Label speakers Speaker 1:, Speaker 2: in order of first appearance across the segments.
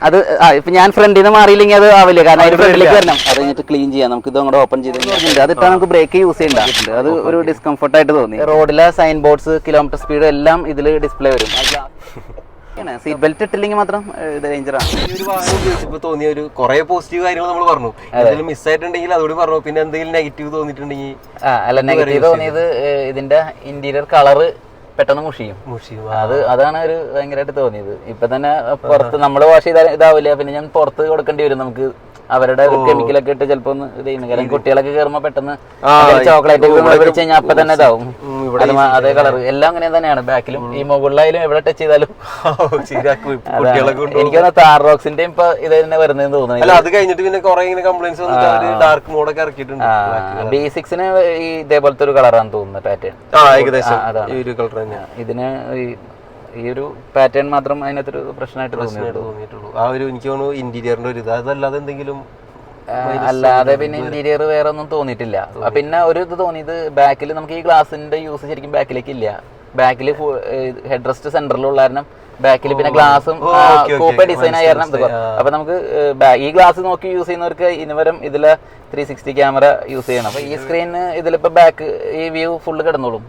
Speaker 1: അത് ഇപ്പൊ ഞാൻ ഫ്രണ്ടിൽ നിന്ന് മാറിയില്ലെങ്കിൽ അത് ആവില്ല, കാരണം അതിന്റെ ഫ്രണ്ടിലേക്ക് വരണം. അത് കഴിഞ്ഞിട്ട് ക്ലീൻ ചെയ്യാം, നമുക്ക് ഇത് അങ്ങോട്ട് ഓപ്പൺ ചെയ്ത് അതിട്ടാ നമുക്ക് ബ്രേക്ക് യൂസ് ചെയ്യണ്ട. അത് ഒരു ഡിസ്കംഫർട്ട് ആയിട്ട് തോന്നി. റോഡിലെ സൈൻ ബോർഡ്സ്, കിലോമീറ്റർ സ്പീഡ് എല്ലാം ഇതിൽ ഡിസ്പ്ലേ വരും. സീറ്റ് ബെൽറ്റ് ഇട്ടില്ലെങ്കിൽ മാത്രം ഡേഞ്ചറാണ്.
Speaker 2: ഉപയോഗിച്ചപ്പോൾ തോന്നിയ ഒരു കുറെ പോസിറ്റീവ് കാര്യങ്ങൾ നമ്മൾ പറഞ്ഞു. എന്തെങ്കിലും മിസ് ആയിട്ടുണ്ടെങ്കിൽ അതോട് പറഞ്ഞു. പിന്നെ എന്തെങ്കിലും നെഗറ്റീവ് തോന്നിയിട്ടുണ്ടെങ്കിൽ
Speaker 1: അല്ല, നെഗറ്റീവ് തോന്നിയത് ഇതിന്റെ ഇന്റീരിയർ കളറ് പെട്ടെന്ന് മുഷിയും. അതാണ് ഒരു ഭയങ്കരമായിട്ട് തോന്നിയത്. ഇപ്പൊ തന്നെ പുറത്ത് നമ്മള് വാഷ് ചെയ്താൽ ഇതാവില്ല, പിന്നെ ഞാൻ പുറത്ത് കൊടുക്കേണ്ടി വരും. നമുക്ക് അവരുടെ കെമിക്കലൊക്കെ ഇട്ട് ചിലപ്പോ ഒന്ന് ഇത് ചെയ്യുന്നു. കാരണം കുട്ടികളൊക്കെ കയറുമ്പോ പെട്ടെന്ന് ചോക്ലേറ്റ് പിടിച്ചു കഴിഞ്ഞാൽ അപ്പൊ തന്നെ ഇതാവും. അതേ കളർ എല്ലാം അങ്ങനെ തന്നെയാണ്. ബാക്കിലും ഈ മുകളിലായാലും എവിടെ ടച്ച് ചെയ്താലും. എനിക്ക് തോന്നുന്നു താർറോക്സിന്റെ ഇപ്പൊ ഇത് തന്നെ വരുന്നതെന്ന് തോന്നുന്നു.
Speaker 2: അത് കഴിഞ്ഞിട്ട് പിന്നെ ഡാർക്ക് മോഡൊക്കെ ഇറക്കിയിട്ടുണ്ട്.
Speaker 1: B6 ഈ ഇതേപോലത്തെ ഒരു കളറാണ് തോന്നുന്നത് പാറ്റേൺ. ഇതിന് ഈ ഒരു പാറ്റേൺ മാത്രം അതിനകത്തൊരു പ്രശ്നമായിട്ട് തോന്നിയിട്ടുള്ളൂ.
Speaker 2: ആ ഒരു എനിക്ക് തോന്നുന്നു ഇന്റീരിയറിന്റെ ഒരു ഇത്. അതല്ലാതെ എന്തെങ്കിലും
Speaker 1: അല്ലാതെ പിന്നെ ഇന്റീരിയർ വേറെ ഒന്നും തോന്നിയിട്ടില്ല. പിന്നെ ഒരു ഇത് തോന്നിയത് ബാക്കിൽ നമുക്ക് ഈ ഗ്ലാസിന്റെ യൂസ് ശരിക്കും ബാക്കിലേക്ക് ഇല്ല. ബാക്കിൽ ഹെഡ് റെസ്റ്റ് സെന്ററിലുള്ള കാരണം ബാക്കിൽ പിന്നെ ഗ്ലാസും കൂപ്പ ഡിസൈൻ ആയ കാരണം അപ്പൊ നമുക്ക് ഈ ഗ്ലാസ് നോക്കി യൂസ് ചെയ്യുന്നവർക്ക് ഇനിവരം ഇതിലെ 360 ക്യാമറ യൂസ് ചെയ്യണം. അപ്പൊ ഈ സ്ക്രീന് ഇതിലിപ്പോ ബാക്ക് ഈ വ്യൂ ഫുള്ള് കിടന്നോളും.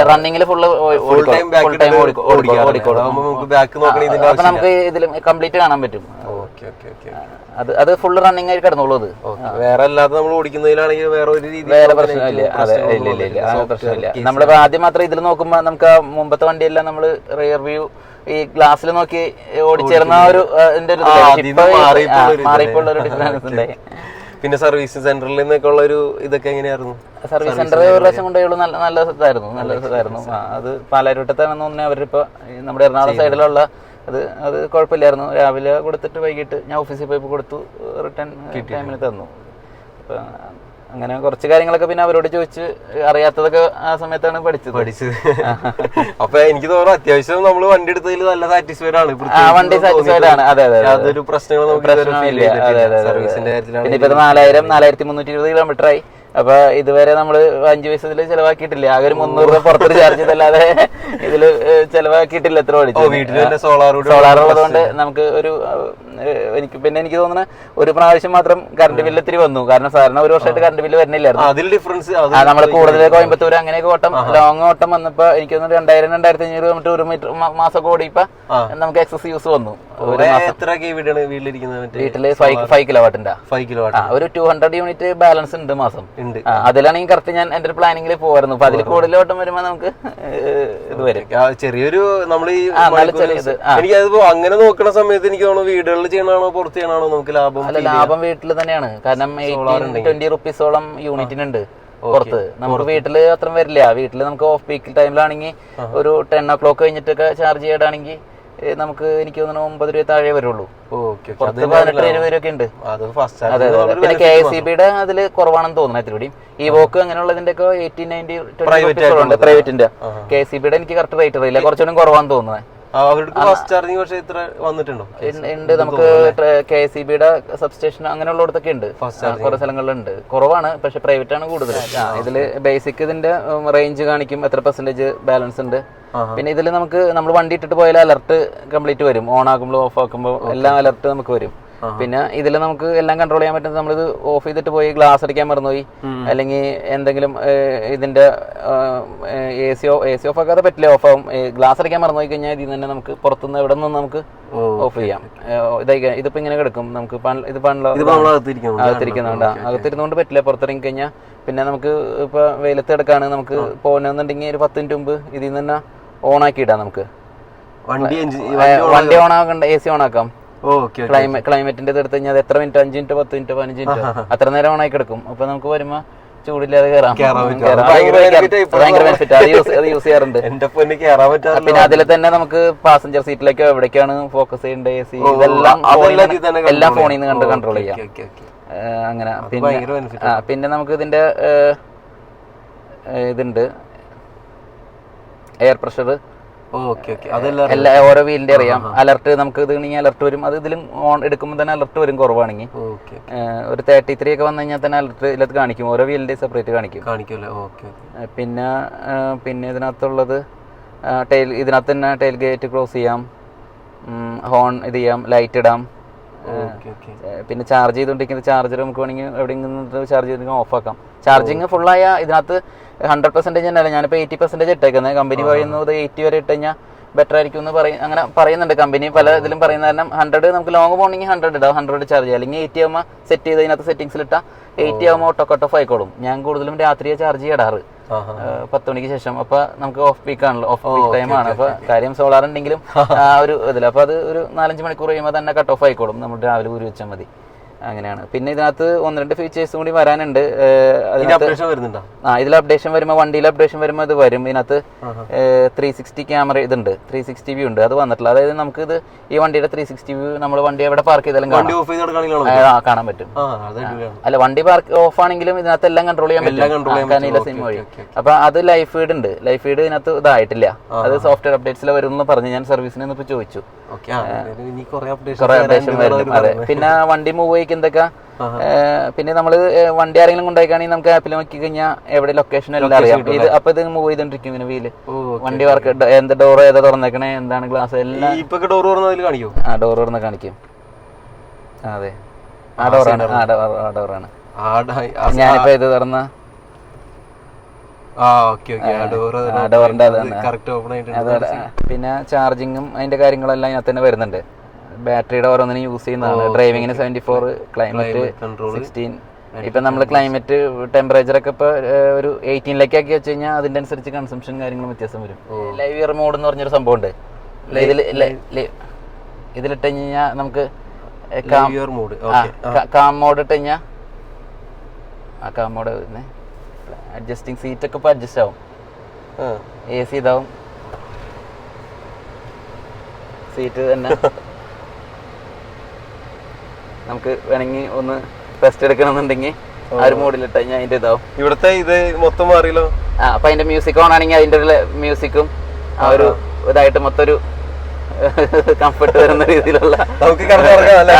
Speaker 1: റണ്ണിങ്ങില് ഫുള്ള് അപ്പൊ നമുക്ക് ഇതിൽ കംപ്ലീറ്റ് കാണാൻ പറ്റും. അത് ഫുള്ള് റണ്ണിങ് ആയി കിടന്നോളൂ. അത്
Speaker 2: വേറെ അല്ലാതെ നമ്മൾ ഓടിക്കുന്നതിലാണെങ്കിൽ
Speaker 1: വേറെ പ്രശ്നമില്ല. അതെ, ഇല്ല പ്രശ്നമില്ല. നമ്മളിപ്പോ ആദ്യം മാത്രം ഇതിൽ നോക്കുമ്പോ നമുക്ക് മുമ്പത്തെ വണ്ടിയെല്ലാം നമ്മള് റിയർ വ്യൂ ഈ ഗ്ലാസ്സിൽ നോക്കി ഓടിച്ചേർന്ന ഒരു മാറിയപ്പോൾ ഒരു ഡിഫറൻസ് ഉണ്ടായി.
Speaker 2: പിന്നെ സർവീസ് സെന്ററിൽ നിന്നൊക്കെ ഉള്ള ഒരു ഇതൊക്കെ എങ്ങനെയായിരുന്നു?
Speaker 1: സർവീസ് സെന്ററിൽ ഒരു പ്രാവശ്യം കൊണ്ടുപോയുള്ളൂ. നല്ല ഇതായിരുന്നു. അത് പാലാരിവട്ടത്താണെന്ന് തോന്നുന്നു. അവരിപ്പോ നമ്മുടെ എറണാകുളം സൈഡിലുള്ള അത് കുഴപ്പമില്ലായിരുന്നു. രാവിലെ കൊടുത്തിട്ട് വൈകിട്ട് ഞാൻ ഓഫീസിൽ പോയി കൊടുത്തു, റിട്ടേൺ ടൈമിന് തന്നു. അപ്പൊ അങ്ങനെ കുറച്ച് കാര്യങ്ങളൊക്കെ പിന്നെ അവരോട് ചോദിച്ച് അറിയാത്തതൊക്കെ ആ സമയത്താണ് പഠിച്ചത്.
Speaker 2: അപ്പൊ എനിക്ക് തോന്നുന്നു അത്യാവശ്യം നമ്മള് വണ്ടി എടുത്തതിൽ നല്ല സാറ്റിസ്ഫൈഡ് ആണ്.
Speaker 1: വണ്ടി സാറ്റിസ്ഫൈഡ് ആണ്. അതെ,
Speaker 2: യാതൊരു പ്രശ്നങ്ങളും
Speaker 1: സർവീസിന്റെ കാര്യത്തിലാണ്. പിന്നെ ഇപ്പൊ 4320 കിലോമീറ്റർ ആയി. അപ്പൊ ഇതുവരെ നമ്മള് 5 പൈസ ഇതില് ചെലവാക്കിയിട്ടില്ല. ആകെ ഒരു 300 രൂപ പുറത്തൊരു ചാർജ് ചെയ്തല്ലാതെ ഇതില് ചെലവാക്കിയിട്ടില്ല. എത്ര ഓടിച്ചു സോളാർ ഉള്ളതുകൊണ്ട് നമുക്ക് ഒരു എനിക്ക് തോന്നുന്നു ഒരു പ്രാവശ്യം മാത്രം കറണ്ട് ബില്ല് ഇത്തിരി വന്നു. കാരണം സാധാരണ ഒരു വർഷമായിട്ട് കറണ്ട് ബില്ല് വരുന്നില്ലായിരുന്നു. നമ്മൾ കൂടുതൽ കോയമ്പത്തൂർ അങ്ങനെയൊക്കെ ഓട്ടം ലോങ് ഓട്ടം വന്നപ്പോ എനിക്ക് തോന്നുന്നു 2000-2500 കിലോമീറ്റർ ഒരു മീറ്റർ മാസമൊക്കെ ഓടിയപ്പോ നമുക്ക് എക്സസ് യൂസ് വന്നു. വീട്ടില് 5 കിലോവാട്ടിന്റെ ഒരു 200 യൂണിറ്റ് ബാലൻസ് ഉണ്ട് മാസം. അതിലാണെങ്കിൽ കറക്റ്റ് ഞാൻ എന്റെ പ്ലാനിങ്ങിൽ പോവായിരുന്നു. അപ്പൊ അതിൽ കൂടുതൽ ഓട്ടം വരുമ്പോ നമുക്ക് ഇത് വരും.
Speaker 2: ചെറിയൊരു നമ്മൾ അങ്ങനെ നോക്കുന്ന സമയത്ത് എനിക്ക് തോന്നുന്നു വീടുകളിൽ ചെയ്യണോ പുറത്ത് ചെയ്യണോ നമുക്ക് ലാഭം?
Speaker 1: അല്ല, ലാഭം വീട്ടിൽ തന്നെയാണ്. കാരണം 20 റുപ്പീസോളം യൂണിറ്റിനുണ്ട് പുറത്ത്. നമുക്ക് വീട്ടില് അത്രയും വരില്ല. വീട്ടില് നമുക്ക് ഓഫ് പീക്ക് ടൈമിലാണെങ്കിൽ ഒരു 10 o'clock കഴിഞ്ഞിട്ടൊക്കെ ചാർജ് ചെയ്യണമെങ്കിൽ നമുക്ക് എനിക്ക് തോന്നുന്നു 9 രൂപ താഴെ വരുള്ളൂ. 18-20 രൂപ ഉണ്ട്. അതെ. പിന്നെ KSEBയുടെ അതില് കുറവാണെന്ന് തോന്നുന്നു. ഇത്തിരിയും ഈ വോക്ക് അങ്ങനെയുള്ളതിന്റെ ഒക്കെ 18-20 പ്രൈവറ്റിന്റെ. KSEBയുടെ എനിക്ക് കറക്റ്റ് റേറ്റ് അറിയില്ല, കുറച്ചുകൂടി കുറവാന്ന് തോന്നുന്നത്. ഉണ്ട്. നമുക്ക് KSEBയുടെ സബ്സ്റ്റേഷൻ അങ്ങനെയുള്ളടത്തൊക്കെ ഉണ്ട്, കുറെ സ്ഥലങ്ങളിലുണ്ട്. കുറവാണ്, പക്ഷെ പ്രൈവറ്റ് ആണ് കൂടുതൽ. ഇതില് ബേസിക് ഇതിന്റെ റേഞ്ച് കാണിക്കും, എത്ര പെർസെന്റേജ് ബാലൻസ് ഉണ്ട്. പിന്നെ ഇതിൽ നമ്മൾ വണ്ടി ഇട്ടിട്ട് പോയാൽ അലർട്ട് കംപ്ലീറ്റ് വരും. ഓൺ ആക്കുമ്പോൾ ഓഫ് ആക്കുമ്പോൾ എല്ലാം അലർട്ട് നമുക്ക് വരും. പിന്നെ ഇതിൽ നമുക്ക് എല്ലാം കൺട്രോൾ ചെയ്യാൻ പറ്റുന്നത് നമ്മളിത് ഓഫ് ചെയ്തിട്ട് പോയി ഗ്ലാസ് അടിക്കാൻ മറന്നുപോയി, അല്ലെങ്കിൽ എന്തെങ്കിലും ഇതിന്റെ AC ഓഫ് ആക്കാതെ പറ്റില്ല, ഓഫ് ആവും. ഗ്ലാസ് അടിക്കാൻ മറന്നുപോയി കഴിഞ്ഞാൽ ഇതിൽ തന്നെ നമുക്ക് പുറത്തുനിന്ന് എവിടെ നിന്ന് നമുക്ക് ഓഫ് ചെയ്യാം. ഇതിപ്പോ ഇങ്ങനെ കിടക്കും. നമുക്ക് അകത്തിരിക്കുന്നുണ്ട്. അകത്തിരുന്നുകൊണ്ട് പറ്റില്ല. പുറത്തിറങ്ങി കഴിഞ്ഞാൽ പിന്നെ നമുക്ക് ഇപ്പൊ വെയിലത്ത് എടുക്കാണ് നമുക്ക് പോകുന്നുണ്ടെങ്കിൽ ഒരു 10 മിനിറ്റ് മുമ്പ് ഇതിൽ നിന്ന് തന്നെ ഓൺ ആക്കി ഇടാം. നമുക്ക് വണ്ടി ഓൺ ആക്കണ്ട, AC ഓൺ ആക്കാം. ക്ലൈമറ്റിന്റെ എടുത്ത് കഴിഞ്ഞാൽ എത്ര മിനിറ്റ്, 5 മിനിറ്റ് 10 മിനിറ്റ് 15 മിനിറ്റ് അത്ര നേരം ഓൺ ആക്കി കിടക്കും. അപ്പൊ നമുക്ക് വരുമ്പോ ചൂടില്ലാതെ കയറാം. ഭയങ്കര ബെനിഫിറ്റ്. അത് യൂസ് ചെയ്യാറുണ്ട്. പിന്നെ അതിൽ തന്നെ നമുക്ക് പാസഞ്ചർ സീറ്റിലേക്കോ എവിടേക്കാണ് ഫോക്കസ് ചെയ്യേണ്ടത്, AC എല്ലാം ഫോണിൽ നിന്ന് കണ്ട് കൺട്രോൾ ചെയ്യാം. അങ്ങനെ. പിന്നെ നമുക്ക് ഇതിന്റെ ഇതുണ്ട്, എയർ പ്രഷർ എല്ലാ ഓരോ വീലിന്റെ അറിയാം. അലർട്ട് നമുക്ക് ഇത് അലർട്ട് വരും. അത് ഇതിലും ഓൺ എടുക്കുമ്പോൾ തന്നെ അലർട്ട് വരും. കുറവാണെങ്കിൽ ഒരു 33 ഒക്കെ വന്നു കഴിഞ്ഞാൽ തന്നെ അലർട്ട് ഇതിലത് കാണിക്കും. ഓരോ വീലിന്റെ സെപ്പറേറ്റ് കാണിക്കും. പിന്നെ ഇതിനകത്തുള്ളത് ഇതിനകത്ത് തന്നെ ടെയിൽ ഗേറ്റ് ക്ലോസ് ചെയ്യാം. ഹോൺ ഇത് ചെയ്യാം, ലൈറ്റ് ഇടാം. പിന്നെ ചാർജ് ചെയ്തുകൊണ്ടിരിക്കുന്ന ചാർജർ നമുക്ക് വേണമെങ്കിൽ എവിടെയെങ്കിലും ചാർജ് ചെയ്തിട്ട് ഓഫ് ആക്കാം. ചാർജിങ് ഫുള്ളായ ഇതിനകത്ത് 100% തന്നെയല്ല, ഞാനിപ്പോൾ 80% ഇട്ടേക്കുന്നത്. കമ്പനി പറയുന്നത് 80 വരെ ഇട്ട് കഴിഞ്ഞാൽ ബെറ്റർ ആയിരിക്കും എന്ന് അങ്ങനെ പറയുന്നുണ്ട് കമ്പനി. പല ഇതിലും പറയുന്ന കാരണം 100 നമുക്ക് ലോങ് പോകണമെങ്കിൽ 100 ഇടാം, 100 ചാർജ് ചെയ്യാം. അല്ലെങ്കിൽ 80 ആകുമ്പോൾ സെറ്റ് ചെയ്ത് അതിനകത്ത് സെറ്റിംഗ്സിൽ ഇട്ടാൽ 80 ആകുമ്പോൾ കട്ട് ഓഫ് ആയിക്കോളും. ഞാൻ കൂടുതലും രാത്രിയെ ചാർജ് ചെയ്യാറ് 10 മണിക്ക് ശേഷം. അപ്പൊ നമുക്ക് ഓഫ് പീക്ക് ആണല്ലോ, ഓഫ് പീക്ക് ടൈം ആണ്. അപ്പൊ കാര്യം സോളാർ ഉണ്ടെങ്കിലും ഒരു ഇതില്ല. അപ്പൊ അത് ഒരു 4-5 മണിക്കൂർ കഴിയുമ്പോൾ തന്നെ കട്ട് ഓഫ് ആയിക്കോളും. നമ്മൾ രാവിലെ ഊരി വെച്ചാൽ മതി. അങ്ങനെയാണ്. പിന്നെ ഇതിനകത്ത് 1-2 ഫീച്ചേഴ്സും കൂടി വരാനുണ്ട്. ഇതിൽ അപ്ഡേഷൻ വരുമ്പോൾ, വണ്ടിയിൽ അപ്ഡേഷൻ വരുമ്പോൾ ഇത് വരും. ഇതിനകത്ത് 360 ക്യാമറ ഇതുണ്ട്, 360 വ്യൂ ഉണ്ട്. അത് വന്നിട്ടില്ല. അതായത് നമുക്ക് ഇത് ഈ വണ്ടിയുടെ 360 വ്യൂ നമ്മൾ വണ്ടി എവിടെ പാർക്ക് ചെയ്താലും കാണാൻ പറ്റും. അല്ല, വണ്ടി പാർക്ക് ഓഫ് ആണെങ്കിലും ഇതിനകത്ത് എല്ലാം കൺട്രോൾ ചെയ്യാൻ പറ്റും സിം വഴി. അപ്പൊ അത് ലൈഫ് ഫീഡ് ഉണ്ട്. ലൈഫ് ഫീഡ് ഇതിനകത്ത് ഇതായിട്ടില്ല. അത് സോഫ്റ്റ്വെയർ അപ്ഡേറ്റ്സിൽ വരും എന്ന് പറഞ്ഞ് ഞാൻ സർവീസിന് ഇപ്പൊ ചോദിച്ചു. കുറെ അപ്ഡേഷൻ വരും. അതെ. പിന്നെ വണ്ടി മൂവ് ചെയ്യിക്കും എന്തൊക്കെ. പിന്നെ നമ്മള് വണ്ടി ആരെങ്കിലും കൊണ്ടുപോയിക്കാണെങ്കിൽ നമുക്ക് ആപ്പിൽ നോക്കി കഴിഞ്ഞാൽ എവിടെ ലൊക്കേഷൻ എല്ലാം അറിയാം. ഇത് അപ്പൊ ഇത് മൂവ് ചെയ്തോണ്ടിരിക്കും ഇങ്ങനെ വീല്. വണ്ടി വർക്ക് എന്ത് ഡോർ ഏതാ തുറന്നേക്കണേ, എന്താണ് ഗ്ലാസ് എല്ലാം. ഡോർ തുറന്ന് കാണിക്കും. അതെ, ആ ഡോറാണ്. ഡോറാണ് ഞാനിപ്പോ ഇത് തുറന്ന ഡോറിന്റെ അതാണ്. പിന്നെ ചാർജിങ്ങും അതിന്റെ കാര്യങ്ങളെല്ലാം ഇതിനകത്ത് തന്നെ വരുന്നുണ്ട്. ബാറ്ററിയുടെ ഓരോന്നിനും യൂസ് ചെയ്യുന്നതാണ്. ഡ്രൈവിങ്ങിന് 74, ക്ലൈമറ്റ് 16. ഇപ്പൊ നമ്മള് ക്ലൈമറ്റ് ടെമ്പറേച്ചർ ഒക്കെ ഇപ്പൊ ഒരു 18 ആക്കി വെച്ച് കഴിഞ്ഞാൽ അതിന്റെ അനുസരിച്ച് കൺസംഷൻ കാര്യങ്ങളും വ്യത്യാസം വരും. ലൈവ് ഇയർ മോഡ് എന്ന് പറഞ്ഞൊരു സംഭവം ഉണ്ട്. ഇതിലിട്ട് കഴിഞ്ഞാൽ നമുക്ക് കാം മോഡ് ഇട്ട് കഴിഞ്ഞാൽ കാം മോഡ് അഡ്ജസ്റ്റിംഗ് സീറ്റ് ഒക്കെ ഇപ്പൊ അഡ്ജസ്റ്റ് ആവും. AC ഇതാവും, സീറ്റ് തന്നെ. നമുക്ക് വേണമെങ്കിൽ ഒന്ന് റെസ്റ്റ് എടുക്കണമെന്നുണ്ടെങ്കിൽ ആ ഒരു മോഡിലിട്ട് കഴിഞ്ഞാൽ അതിന്റെ ഇതാവും.
Speaker 2: ഇവിടുത്തെ ഇത് മൊത്തം മാറിയല്ലോ.
Speaker 1: അപ്പൊ അതിന്റെ മ്യൂസിക് ഓൺ ആണെങ്കിൽ അതിന്റെ മ്യൂസിക്കും ആ ഒരു ഇതായിട്ട് മൊത്തം ഒരു കംഫർട്ട് വരുന്ന രീതിയിലുള്ള. അതെ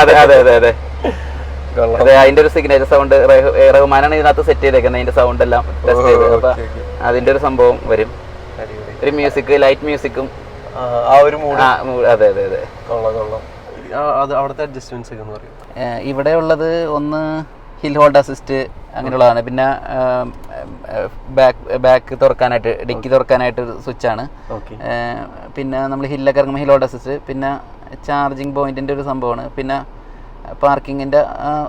Speaker 1: അതെ അതെ അതെ അതെ. അതിന്റെ ഒരു സിഗ്നേച്ചർ സൗണ്ട് റഹ്മാനാണ് ഇതിനകത്ത് സെറ്റ് ചെയ്തേക്കുന്നത്. അതിന്റെ സൗണ്ട് എല്ലാം ടെസ്റ്റ് ചെയ്ത് അപ്പൊ അതിന്റെ ഒരു സംഭവം വരും. ഒരു മ്യൂസിക്, ലൈറ്റ് മ്യൂസിക്കും അതെ അതെ അതെ. ഇവിടെ ഉള്ളത് ഒന്ന് ഹിൽ ഹോൾഡ് അസിസ്റ്റ് അങ്ങനെയുള്ളതാണ്. പിന്നെ ബാക്ക് തുറക്കാനായിട്ട്, ഡിക്കി തുറക്കാനായിട്ട് സ്വിച്ചാണ്. പിന്നെ നമ്മൾ ഹില്ലൊക്കെ ഇറങ്ങുമ്പോൾ ഹിൽ ഹോൾഡ് അസിസ്റ്റ്. പിന്നെ ചാർജിങ് പോയിന്റിന്റെ ഒരു സംഭവമാണ്. പിന്നെ പാർക്കിങ്ങിന്റെ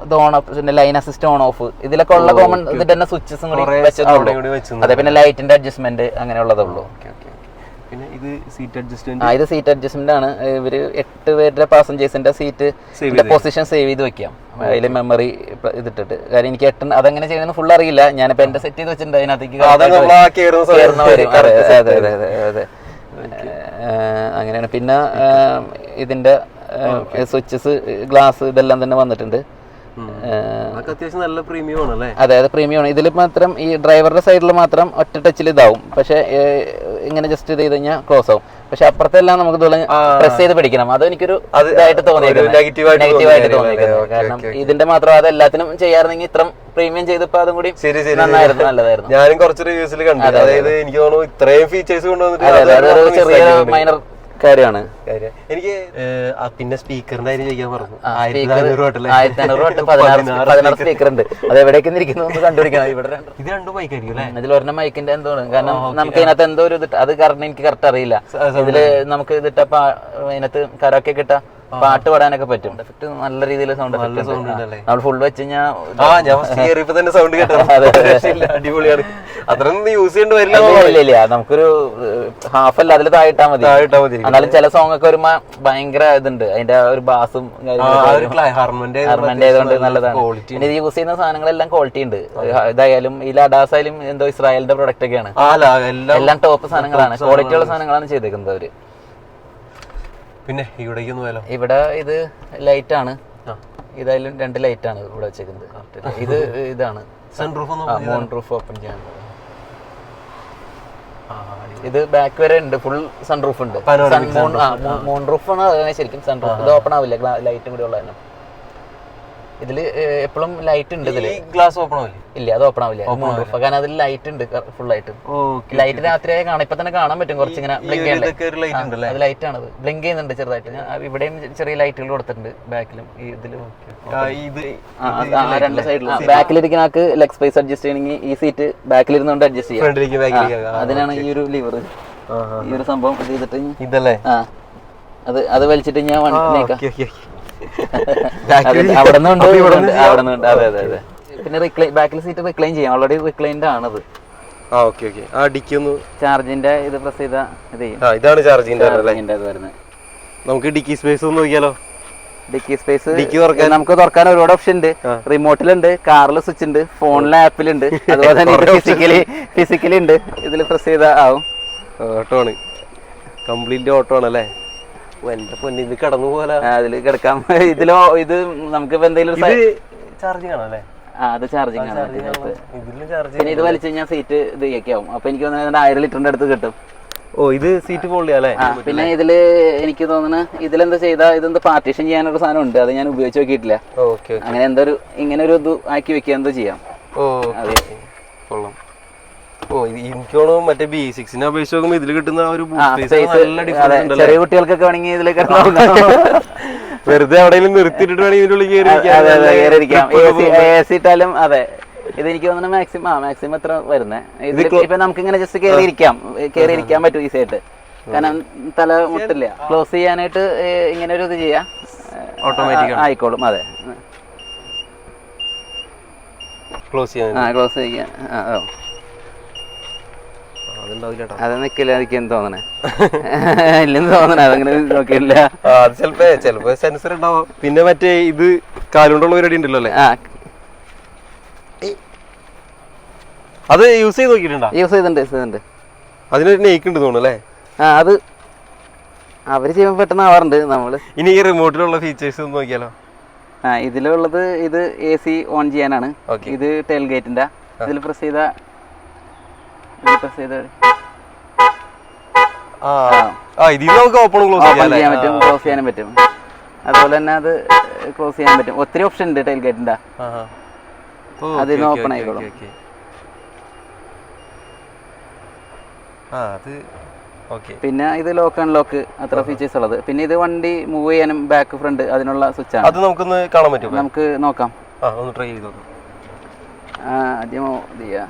Speaker 1: ഇത് ഓൺ ഓഫ്, പിന്നെ ലൈൻ അസിസ്റ്റ് ഓൺ ഓഫ്, ഇതിലൊക്കെ ഉള്ള കോമൺ ഇതിന്റെ തന്നെ സ്വിച്ചസും കൂടി വെച്ചതുള്ളൂ. അതെ. പിന്നെ ലൈറ്റിന്റെ അഡ്ജസ്റ്റ്മെന്റ് അങ്ങനെയുള്ളതേ ഉള്ളൂ.
Speaker 2: ഇത് സീറ്റ്
Speaker 1: അഡ്ജസ്റ്റ്മെന്റ് ആണ്. ഇവര് 8 പേരുടെ പാസഞ്ചേഴ്സിന്റെ സീറ്റ് പൊസിഷൻ സേവ് ചെയ്ത് വെക്കാം. അതിൽ മെമ്മറി ഇതിട്ടിട്ട്. കാര്യം എനിക്ക് അതെങ്ങനെ ചെയ്യുന്നത് ഫുൾ അറിയില്ല. ഞാനിപ്പോ എന്റെ സെറ്റ് ചെയ്ത് വെച്ചിട്ടുണ്ട്. അതിനകത്തേക്ക് അതെ അതെ അതെ അതെ അങ്ങനെയാണ്. പിന്നെ ഇതിന്റെ സ്വിച്ചസ്, ഗ്ലാസ് ഇതെല്ലാം തന്നെ വന്നിട്ടുണ്ട്.
Speaker 2: നല്ല പ്രീമിയം ആണ്.
Speaker 1: അതെ അതെ, പ്രീമിയം ആണ്. ഇതിൽ മാത്രം ഈ ഡ്രൈവറുടെ സൈഡിൽ മാത്രം ഒറ്റ ടച്ചിൽ ഇതാവും. പക്ഷെ ഇങ്ങനെ ജസ്റ്റ് ചെയ്ത് കഴിഞ്ഞാൽ ക്ലോസ് ആവും. പക്ഷെ അപ്പുറത്തെല്ലാം നമുക്ക് പ്രസ് ചെയ്ത് പിടിക്കണം. അത് എനിക്കൊരു ഇതായിട്ട് തോന്നിയിരിക്കുന്നത്, നെഗറ്റീവായിട്ട് തോന്നിയിരിക്കുന്നത്. കാരണം ഇതിന്റെ മാത്രം അത് എല്ലാത്തിനും ചെയ്യാറുണ്ടെങ്കിൽ ഇത്ര പ്രീമിയം ചെയ്തപ്പോ അതും കൂടി നന്നായിരുന്നു, നല്ലതായിരുന്നു.
Speaker 2: ഞാനും കുറച്ച് റിവ്യൂസിൽ കണ്ടു. അതായത് എനിക്ക് തോന്നുന്നു ഇത്രയും ഫീച്ചേഴ്സ് കൊണ്ടുവന്നിട്ട്
Speaker 1: ചെറിയ മൈനർ കാര്യമാണ്.
Speaker 2: എനിക്ക് പിന്നെ സ്പീക്കറിന്റെ കാര്യം ചോദിക്കാൻ പറഞ്ഞു.
Speaker 1: 1500 സ്പീക്കർ ഉണ്ട്. അത് എവിടേക്ക് ഇരിക്കുന്നു കണ്ടുപിടിക്കണം. ഇവിടെ
Speaker 2: ഇത് രണ്ടും മൈക്കായിരിക്കും അല്ലേ?
Speaker 1: ഇതിൽ ഒരെണ്ണം മൈക്കിന്റെ എന്തോ, കാരണം നമുക്ക് ഇതിനകത്ത് എന്തോ ഒരു അത് കാരണം എനിക്ക് കറക്റ്റ് അറിയില്ല. ഇതില് നമുക്ക് ഇതിട്ടപ്പോ അതിനകത്ത് കരോക്കെ കിട്ടാ പാട്ട് പാടാനൊക്കെ പറ്റും. നല്ല രീതിയിൽ സൗണ്ട്, നമ്മൾ ഫുൾ വെച്ച് കഴിഞ്ഞാൽ
Speaker 2: സൗണ്ട് അടിപൊളിയാണ്. അത്രയൊന്നും യൂസ് ചെയ്യേണ്ടി വരില്ല.
Speaker 1: ഇല്ല, നമുക്കൊരു ഹാഫ് അല്ല അതിൽ താഴെട്ടാ മതി. എന്നാലും ചില സോങ് ഒക്കെ വരുമ്പോ ഭയങ്കര ഇതുണ്ട്. അതിന്റെ ഒരു ബാസും ഹാർമന്റെ ആയതുകൊണ്ട് നല്ലതാണ്. പിന്നെ ഇത് യൂസ് ചെയ്യുന്ന സാധനങ്ങളെല്ലാം ക്വാളിറ്റി ഉണ്ട്. ഇതായാലും ഈ ലഡാസ് ആയാലും എന്തോ ഇസ്രായേലിന്റെ പ്രൊഡക്റ്റ് ഒക്കെയാണ്. എല്ലാം ടോപ്പ് സാധനങ്ങളാണ്, ക്വാളിറ്റി ഉള്ള സാധനങ്ങളാണ് ചെയ്തേക്കുന്നത് അവര്.
Speaker 2: പിന്നെ ഇവിടേക്ക് പോയാലോ?
Speaker 1: ഇവിടെ ഇത് ലൈറ്റ് ആണ്. ഇതായാലും 2 ലൈറ്റ് ആണ് ഇവിടെ വെച്ചേക്കുന്നത്. ഇത് ഇതാണ് മൂൺ റൂഫ് ഓപ്പൺ ചെയ്യാൻ. ഇത് ബാക്ക് വരെ ഉണ്ട്, ഫുൾ സൺറൂഫ് ഉണ്ട്. മൂൺ റൂഫ് ആണ് ശരിക്കും സൺറൂഫ്. ഇത് ഓപ്പൺ ആവില്ല, ലൈറ്റും കൂടി ഉള്ളതാണ്. ഇതില് എപ്പോഴും ലൈറ്റ് ഉണ്ട് ഇതില്.
Speaker 2: ഗ്ലാസ് ഓപ്പൺ ആവില്ലേ?
Speaker 1: ഇല്ല, അത് ഓപ്പൺ ആവില്ല, കാരണം അതിൽ ലൈറ്റ് ഉണ്ട് ഫുൾ ആയിട്ട്. ലൈറ്റ് രാത്രിയായി കാണാം, ഇപ്പൊ തന്നെ കാണാൻ പറ്റും, കുറച്ചിങ്ങനെ ബ്ലിങ്ക് ചെയ്യുന്നുണ്ട്. അത് ലൈറ്റ് ആണത്, ബ്ലിങ്ക് ചെയ്യുന്നുണ്ട് ചെറുതായിട്ട്. ഇവിടെയും ചെറിയ ലൈറ്റുകൾ കൊടുത്തിട്ടുണ്ട്, ബാക്കിലും ഇതിലും. രണ്ട് സൈഡിലും ബാക്കിലിരിക്കുന്ന ആൾക്ക് ലെഗ് സ്പേസ് അഡ്ജസ്റ്റ് ചെയ്യണമെങ്കിൽ ഈ സീറ്റ് ബാക്കിലിരുന്നുകൊണ്ട് അഡ്ജസ്റ്റ് ചെയ്യാം. അതിനാണ് ഈ ഒരു ലിവർ, ഈ ഒരു സംഭവം ചെയ്തിട്ട്
Speaker 2: ഇതല്ലേ
Speaker 1: അത് വലിച്ചിട്ട് ഞാൻ അവിടെ നിന്നുണ്ട്. അതെ അതെ അതെ. പിന്നെ ബാക്കിൽ സീറ്റ് റിക്ലൈൻ ചെയ്യാം, ഓൾറെഡി റിക്ലൈൻഡ് ആണത്. ചാർജിന്റെ ഇത് പ്രസ് ചെയ്താ
Speaker 2: ഇതാണ് ചാർജിന്റെ
Speaker 1: വരുന്നത്.
Speaker 2: നമുക്ക് ഡിക്കി സ്പേസ് ഒന്ന് നോക്കിയാലോ?
Speaker 1: ഡിക്കി സ്പേസ് നമുക്ക് തുറക്കാൻ ഒരുപാട് ഓപ്ഷൻ ഉണ്ട്. റിമോട്ടിലുണ്ട്, കാറിൽ സ്വിച്ച് ഉണ്ട്, ഫോണിലെ ആപ്പിലുണ്ട്, അതുപോലെ തന്നെ ഫിസിക്കലി ഉണ്ട്. ഇതിൽ പ്രസ് ചെയ്താ ആവും.
Speaker 2: ഓട്ടോ ആണ്, കംപ്ലീറ്റ് ഓട്ടോ ആണല്ലേ? എന്റെ പൊന്നിൽ കടന്നു പോലെ
Speaker 1: അതില് കിടക്കാം. ഇതിലോ ഇത് നമുക്കിപ്പോ എന്തെങ്കിലും
Speaker 2: ചാർജിങ് ആണല്ലേ?
Speaker 1: അത് ചാർജിങ് ആണ്. പിന്നെ ഇത് വലിച്ചു കഴിഞ്ഞാൽ സീറ്റ് ഇത് ആവും. അപ്പൊ എനിക്ക് തോന്നുന്നത് 1000 ലിറ്ററിന്റെ അടുത്ത് കിട്ടും.
Speaker 2: ഇത് സീറ്റ് ഫോൾഡ്.
Speaker 1: പിന്നെ ഇതില് എനിക്ക് തോന്നുന്നു ഇതിലെന്താ ചെയ്താ ഇതെന്താ പാർട്ടീഷൻ ചെയ്യാനൊരു സാധനം ഉണ്ട്, അത് ഞാൻ ഉപയോഗിച്ച് നോക്കിയിട്ടില്ല. അങ്ങനെ എന്തോ ഇങ്ങനെ ഒരു ഇത് ആക്കി വെക്കുക എന്തോ ചെയ്യാം.
Speaker 2: എനിക്കോണോ മറ്റേ B6 അപേക്ഷിച്ച് നോക്കുമ്പോ ഇതിൽ കിട്ടുന്ന ഒരു
Speaker 1: ചെറിയ കുട്ടികൾക്കൊക്കെ വേണമെങ്കിൽ ഇതിൽ
Speaker 2: വെറുതെ എവിടെയെങ്കിലും നിർത്തിയിട്ട് വേണമെങ്കിൽ ഇതിനുള്ളിൽ
Speaker 1: കയറിയിരിക്കാം. AC ഇട്ടാലും അതെ. ഇതെനിക്ക് തോന്നുന്നു മാക്സിമം എത്ര വരുന്നത്. ഇപ്പൊ നമുക്ക് ഇങ്ങനെ ജസ്റ്റ് കയറിയിരിക്കാൻ പറ്റും ഈസി ആയിട്ട്, കാരണം തല മുട്ടില്ല. ക്ലോസ് ചെയ്യാനായിട്ട് ഇങ്ങനെ ഒരു ഇത് ചെയ്യാം, ഓട്ടോമാറ്റിക് ആയിക്കോളും. അതെ, ക്ലോസ് ചെയ്യാം. അത് നിക്കില്ലായിരിക്കും തോന്നണേ. ഇല്ലെന്ന് തോന്നണേ, അതങ്ങനെ നോക്കിയില്ല.
Speaker 2: ചിലപ്പോ സെൻസർ ഉണ്ടാവും. പിന്നെ മറ്റേ ഇത് കാലുകൊണ്ടുള്ള പരിപാടി ഉണ്ടല്ലോ അല്ലേ? അത് യൂസ് ചെയ്ത് നോക്കിയിട്ടുണ്ടോ?
Speaker 1: യൂസ് ചെയ്തിട്ടുണ്ട്.
Speaker 2: അതിനൊരു നെയ്ക്ക് ഉണ്ട് തോന്നുന്നു അല്ലേ?
Speaker 1: അത് അവര് ചെയ്യുമ്പോൾ പെട്ടെന്ന് ആവാറുണ്ട്. നമ്മള്
Speaker 2: ഇനി ഈ റിമോട്ടിലുള്ള ഫീച്ചേഴ്സ് നോക്കിയാലോ?
Speaker 1: ഇതിലുള്ളത് ഇത് AC ഓൺ ചെയ്യാനാണ്. ഇത് ടെയിൽ ഗേറ്റിന്റെ. ഇതിൽ പ്രസ് ചെയ്ത
Speaker 2: ഓപ്പൺ ചെയ്യാൻ
Speaker 1: പറ്റും, ക്ലോസ് ചെയ്യാനും പറ്റും. അതുപോലെ തന്നെ അത് ക്ലോസ് ചെയ്യാൻ പറ്റും. ഒത്തിരി ഓപ്ഷൻ ഉണ്ട് ടെയിൽ ഗേറ്റിന്റെ. അതിന് ഓപ്പൺ ആയിക്കോളും. പിന്നെ ഇത് ലോക്ക് അൺലോക്ക്, അത്ര ഫീച്ചേഴ്സ് ഉള്ളത്. പിന്നെ ഇത് വണ്ടി മൂവ് ചെയ്യാനും ബാക്ക് ഫ്രണ്ട് അതിനുള്ള സ്വിച്ച് ആണ്.
Speaker 2: അത് നമുക്കൊന്ന് കാണാൻ പറ്റും,
Speaker 1: നമുക്ക് നോക്കാം. ആദ്യം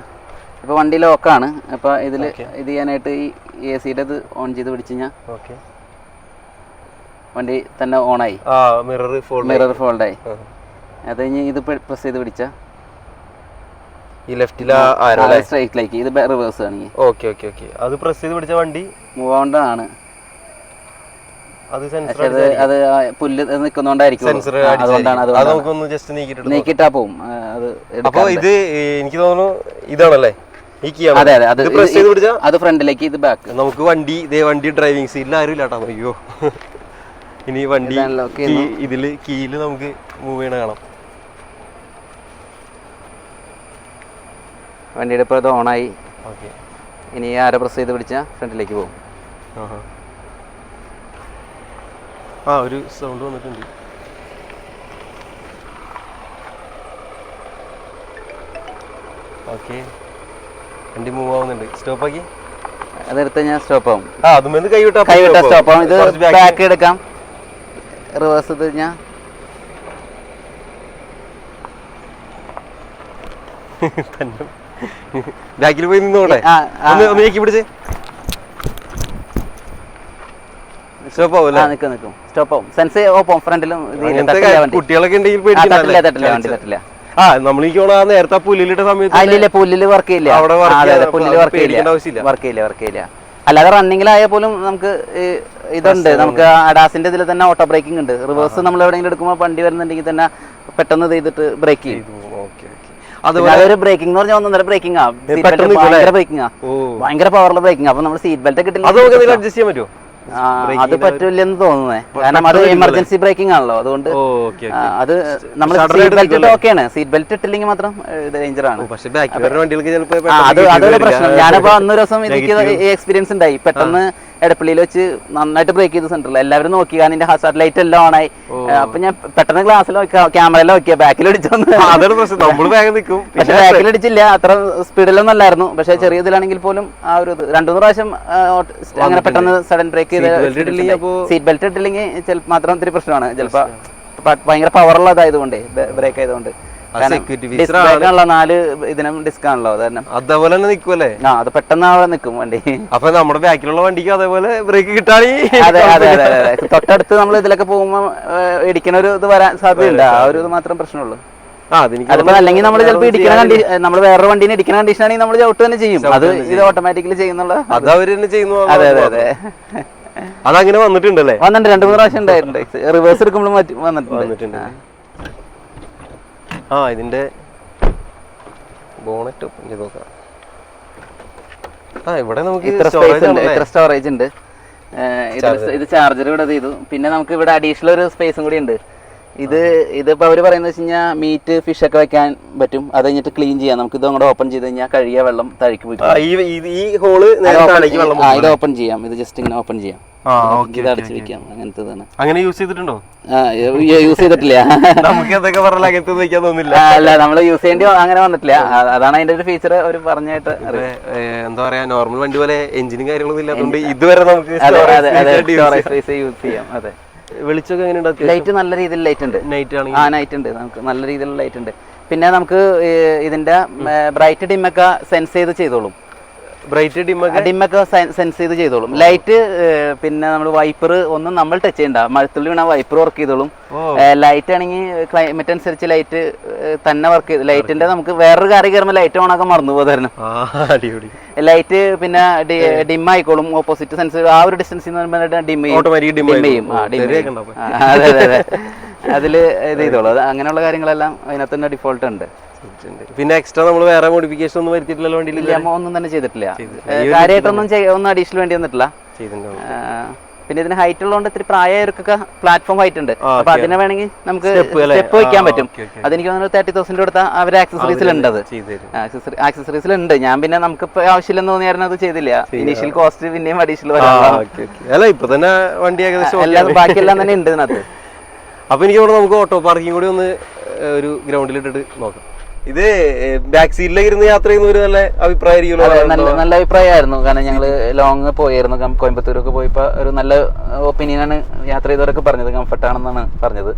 Speaker 1: ഇപ്പൊ വണ്ടി ലോക്കാണ്. അപ്പൊ ഇതില് ഇത് ചെയ്യാനായിട്ട് ഈ AC-യുടെ ഇത് ഓൺ ചെയ്ത് പിടിച്ചു കഴിഞ്ഞാൽ വണ്ടി തന്നെ ഓണായി, മിറർ ഫോൾഡായി. അത് കഴിഞ്ഞ് ഇത് പ്രസ് ചെയ്ത് പിടിച്ച
Speaker 2: ഈ ലെഫ്റ്റിലെ
Speaker 1: സ്ട്രൈറ്റിലേക്ക്, ഇത് റിവേഴ്സ് ആണെങ്കിൽ
Speaker 2: അത് പ്രസ് ചെയ്ത് പിടിച്ച വണ്ടി
Speaker 1: മൂവ് ഓൺ ആണ്.
Speaker 2: അത്
Speaker 1: പുല്ല് നിൽക്കുന്നോണ്ടായിരിക്കും, നീക്കിട്ടാ പോവും.
Speaker 2: അപ്പൊ ഇത് എനിക്ക് തോന്നുന്നു ഇതാണല്ലേ?
Speaker 1: അതെ അതെ, അത് ഫ്രണ്ടിലേക്ക്, ഇത് ബാക്ക്.
Speaker 2: നമുക്ക് വണ്ടി ഡ്രൈവിംഗ് സീറ്റിൽ ആരും ഇല്ലാട്ടോ. അയ്യോ, ഇനി വണ്ടി ഇതില് കീയില് നമുക്ക് മൂവ് ചെയ്യണ കാണാം.
Speaker 1: വണ്ടിയുടെ ഇപ്പോൾ ഇത് ഓണായി. ഇനി ആരോ പ്രസ് ചെയ്ത് പിടിച്ചാൽ ഫ്രണ്ടിലേക്ക് പോകും.
Speaker 2: ഒരു സൗണ്ട് വന്നിട്ടുണ്ട്. വണ്ടി മൂവ് ആവുന്നുണ്ട്. സ്റ്റോപ്പ് ആക്കി
Speaker 1: അതെടുത്ത് ഞാൻ സ്റ്റോപ്പ് ആവും.
Speaker 2: കൈവിട്ട
Speaker 1: സ്റ്റോപ്പ് ആവും. ഇത് ബാക്ക് എടുക്കാം, റിവേഴ്സ് ഇത് ഞാൻ
Speaker 2: ബാക്കിൽ പോയി നിന്നോട്ടെ. പിടിച്ചേ സ്റ്റോപ്പ് ആവും.
Speaker 1: നിൽക്കും, സ്റ്റോപ്പ് ആവും. സെൻസ് ഓപ്പോ ഫ്രണ്ടിലും
Speaker 2: കുട്ടികളൊക്കെ ഉണ്ടെങ്കിൽ
Speaker 1: തട്ടില്ല.
Speaker 2: നേരത്തെ പുല്ലിലിട്ട സമയത്ത്
Speaker 1: പുല്ലില് വർക്ക് ചെയ്യില്ല. അല്ലാതെ റണ്ണിങ്ങിലായ പോലും നമുക്ക് ഇതുണ്ട്. നമുക്ക് അഡാസിന്റെ ഇതിൽ തന്നെ ഓട്ടോ ബ്രേക്കിംഗ് ഉണ്ട്. റിവേഴ്സ് നമ്മൾ എവിടെയെങ്കിലും എടുക്കുമ്പോൾ വണ്ടി വരുന്നുണ്ടെങ്കിൽ തന്നെ പെട്ടെന്ന് ചെയ്തിട്ട് ബ്രേക്ക് ചെയ്യും. അതൊരു ബ്രേക്കിംഗ് എന്ന് പറഞ്ഞാൽ 1.5 ബ്രേക്കിംഗ് ഭയങ്കര പവറുള്ള ബ്രേക്കിംഗ്. അപ്പൊ നമ്മൾ സീറ്റ് ബെൽറ്റ് കിട്ടില്ല.
Speaker 2: അഡ്ജസ്റ്റ് ചെയ്യാൻ പറ്റുമോ?
Speaker 1: അത് പറ്റില്ലെന്ന് തോന്നുന്നേ, കാരണം അത് എമർജൻസി ബ്രേക്കിംഗ് ആണല്ലോ. അതുകൊണ്ട് അത് നമ്മൾ സീറ്റ് ബെൽറ്റ് ഓക്കെയാണ്. സീറ്റ് ബെൽറ്റ് ഇട്ടില്ലെങ്കിൽ മാത്രം ഡേഞ്ചർ ആണ്. അതൊരു പ്രശ്നം. ഞാനിപ്പോ അന്നൊരു ദിവസം എനിക്ക് എക്സ്പീരിയൻസ് ഉണ്ടായി. പെട്ടെന്ന് എടപ്പള്ളിയിൽ വെച്ച് നന്നായിട്ട് ബ്രേക്ക് ചെയ്ത് സെന്ററിൽ എല്ലാവരും നോക്കി, കാരണം ഇതിന്റെ ഹസാർഡ് ലൈറ്റ് എല്ലാം ഓണായി. അപ്പൊ ഞാൻ പെട്ടെന്ന് ഗ്ലാസ്സിൽ ക്യാമറയിൽ നോക്കിയാ ബാക്കിൽ അടിച്ചോന്ന്. പക്ഷെ ബാക്കിൽ അടിച്ചില്ല, അത്ര സ്പീഡിലൊന്നും അല്ലായിരുന്നു. പക്ഷെ ചെറിയ ഇതിലാണെങ്കിൽ പോലും ആ ഒരു 2-3 പ്രാവശ്യം അങ്ങനെ പെട്ടെന്ന് സഡൻ ബ്രേക്ക് ചെയ്ത് സീറ്റ് ബെൽറ്റ് ഇട്ടില്ലെങ്കിൽ മാത്രം ഇത്തിരി പ്രശ്നമാണ്. ചിലപ്പോ ഭയങ്കര പവറുള്ളതായതുകൊണ്ട് ബ്രേക്ക് ആയതുകൊണ്ട്. 4 ഇതിനും ഡിസ്ക് ആണല്ലോ,
Speaker 2: അതേപോലെ തന്നെ നിൽക്കുമല്ലേ?
Speaker 1: അത് പെട്ടെന്ന് അവിടെ നിൽക്കും വണ്ടി.
Speaker 2: അപ്പൊ നമ്മുടെ ബാക്കിലുള്ള വണ്ടിക്ക് അതേപോലെ ബ്രേക്ക് കിട്ടാണെങ്കിൽ
Speaker 1: അതെ അതെ അതെ അതെ തൊട്ടടുത്ത് നമ്മൾ ഇതിലൊക്കെ പോകുമ്പോ ഇടിക്കണ ഒരു ഇത് വരാൻ സാധ്യതയുണ്ട്. ആ ഒരു ഇത് മാത്രം പ്രശ്നമുള്ളൂ. അതിപ്പോ അല്ലെങ്കിൽ നമ്മൾ ചിലപ്പോൾ ഇടിക്കുന്ന നമ്മൾ വേറൊരു വണ്ടീനെ ഇടിക്കുന്ന കണ്ടീഷൻ ആണെങ്കിൽ നമ്മൾ ചവിട്ട് തന്നെ ചെയ്യും. അത് ഇത് ഓട്ടോമാറ്റിക്കലി ചെയ്യുന്നുള്ള
Speaker 2: അത് അവര് തന്നെ ചെയ്യുന്നു.
Speaker 1: അതെ അതെ അതെ
Speaker 2: അതങ്ങനെ വന്നിട്ടുണ്ടല്ലേ?
Speaker 1: വന്നിട്ടുണ്ട്, 2-3 പ്രാവശ്യം ഉണ്ടായിട്ടുണ്ട്. റിവേഴ്സ് എടുക്കുമ്പോഴും വന്നിട്ടുണ്ട്.
Speaker 2: ഇതിന്റെ ബോണറ്റ് ഓപ്പൺ ചെയ്ത് നോക്കാം. ഇവിടെ നമുക്ക്
Speaker 1: ഇത്ര സ്റ്റോറേജ് ഉണ്ട്. ഇത് ചാർജർ ഇവിടെ ചെയ്തു. പിന്നെ നമുക്ക് ഇവിടെ അഡീഷണൽ ഒരു സ്പേസും കൂടി ഉണ്ട്. ഇതിപ്പോ അവര് പറയുന്നത് വെച്ച് കഴിഞ്ഞാൽ മീറ്റ് ഫിഷ് ഒക്കെ വെക്കാൻ പറ്റും. അത് കഴിഞ്ഞിട്ട് ക്ലീൻ ചെയ്യാം. നമുക്ക് ഇത് അങ്ങോട്ട് ഓപ്പൺ ചെയ്ത് കഴിഞ്ഞാൽ കഴുകിയ വെള്ളം താഴേക്ക് പോയി ഇത് ഓപ്പൺ ചെയ്യാം. ഇത് ജസ്റ്റ് ഇങ്ങനെ ഓപ്പൺ ചെയ്യാം, ഇത് അടച്ചു വെക്കാം. അങ്ങനത്തെ
Speaker 2: അങ്ങനെ യൂസ് ചെയ്തിട്ടുണ്ടോ?
Speaker 1: യൂസ് ചെയ്തിട്ടില്ല. അല്ല നമ്മൾ യൂസ് ചെയ്യേണ്ടി അങ്ങനെ വന്നിട്ടില്ല. അതാണ് അതിന്റെ ഒരു ഫീച്ചർ അവർ പറഞ്ഞായിട്ട്.
Speaker 2: എന്താ പറയാ, നോർമൽ വണ്ടി പോലെ എഞ്ചിനും കാര്യങ്ങളൊന്നും ഇല്ലാത്തതുകൊണ്ട് ഇതുവരെ നമുക്ക്
Speaker 1: യൂസ് ചെയ്യാം. അതെ.
Speaker 2: വെളിച്ചൊക്കെ എങ്ങനെയുണ്ട്?
Speaker 1: ലൈറ്റ് നല്ല രീതിയിൽ ലൈറ്റ് ഉണ്ട്. നൈറ്റ് ഉണ്ട്, നമുക്ക് നല്ല രീതിയിലുള്ള ലൈറ്റ് ഉണ്ട്. പിന്നെ നമുക്ക് ഇതിന്റെ ബ്രൈറ്റ് ഡിമ്മൊക്കെ സെൻസ് ചെയ്തോളും. ഡിമ്മൊക്കെ സെൻസ് ചെയ്തോളും ലൈറ്റ്. പിന്നെ നമ്മൾ വൈപ്പർ ഒന്നും നമ്മൾ ടച്ച് ചെയ്യണ്ട, മഴത്തുള്ളി വീണ വൈപ്പർ വർക്ക് ചെയ്തോളും. ലൈറ്റ് ആണെങ്കിൽ ക്ലൈമറ്റ് അനുസരിച്ച് ലൈറ്റ് തന്നെ വർക്ക് ചെയ്തു. ലൈറ്റിന്റെ നമുക്ക് വേറൊരു കാര്യം കയറുമ്പോൾ ലൈറ്റ് ഓൺ ആക്കാൻ മറന്നു പോകുന്നു. ലൈറ്റ് പിന്നെ ഡിം ആയിക്കോളും. ഓപ്പോസിറ്റ് സെൻസ് ആ ഒരു ഡിസ്റ്റൻസിൽ ഡിം ചെയ്യും. അതെ അതെ അതെ അതില് ഇത് ചെയ്തോളൂ. അങ്ങനെയുള്ള കാര്യങ്ങളെല്ലാം അതിനകത്ത് തന്നെ ഡിഫോൾട്ട് ഉണ്ട്.
Speaker 2: പിന്നെ എക്സ്ട്രാ നമ്മൾ വേറെ മോഡിഫിക്കേഷൻ ഒന്നും വരുത്തിയിട്ടില്ല വണ്ടിയിൽ?
Speaker 1: ഒന്നും തന്നെ ചെയ്തിട്ടില്ല. കാര്യമായിട്ടൊന്നും അഡീഷണൽ വേണ്ടി വന്നിട്ടില്ല. പിന്നെ ഇതിന് ഹൈറ്റ് ഉള്ളതുകൊണ്ട് ഇത്തിരി പ്രായവർക്കൊക്കെ പ്ലാറ്റ്ഫോം ഹൈറ്റ് ഉണ്ട്. അപ്പൊ അതിനെ വേണമെങ്കിൽ നമുക്ക് സ്റ്റെപ്പ് വെക്കാൻ പറ്റും. അതെനിക്ക് തോന്നുന്നു 30,000 കൊടുത്താൽ അവരുടെ ആക്സസറീസിലുണ്ട്. ആക്സസറീസിലുണ്ട്. ഞാൻ പിന്നെ നമുക്ക് ആവശ്യമില്ലെന്ന് തോന്നിയായിരുന്നു അത് ചെയ്തില്ല. ഇനീഷ്യൽ കോസ്റ്റ് പിന്നെയും അഡീഷണൽ എല്ലാം ബാക്കിയെല്ലാം തന്നെ ഉണ്ട് ഇതിനകത്ത്.
Speaker 2: അപ്പൊ എനിക്ക് നമുക്ക് ഓട്ടോ പാർക്കിംഗ് കൂടി ഒന്ന് ഒരു ഗ്രൗണ്ടിൽ ഇട്ടിട്ട് നോക്കാം. ഇത് ബാക്ക് സീറ്റിലേക്ക് ഇരുന്ന് യാത്ര ചെയ്യുന്ന നല്ല അഭിപ്രായമായിരിക്കും.
Speaker 1: നല്ല അഭിപ്രായമായിരുന്നു. കാരണം ഞങ്ങള് ലോങ് പോയിരുന്നു, കോയമ്പത്തൂരൊക്കെ പോയപ്പോ ഒരു നല്ല ഒപ്പീനിയനാണ് യാത്ര ചെയ്തവരൊക്കെ പറഞ്ഞത്. കംഫർട്ടാണെന്നാണ് പറഞ്ഞത്.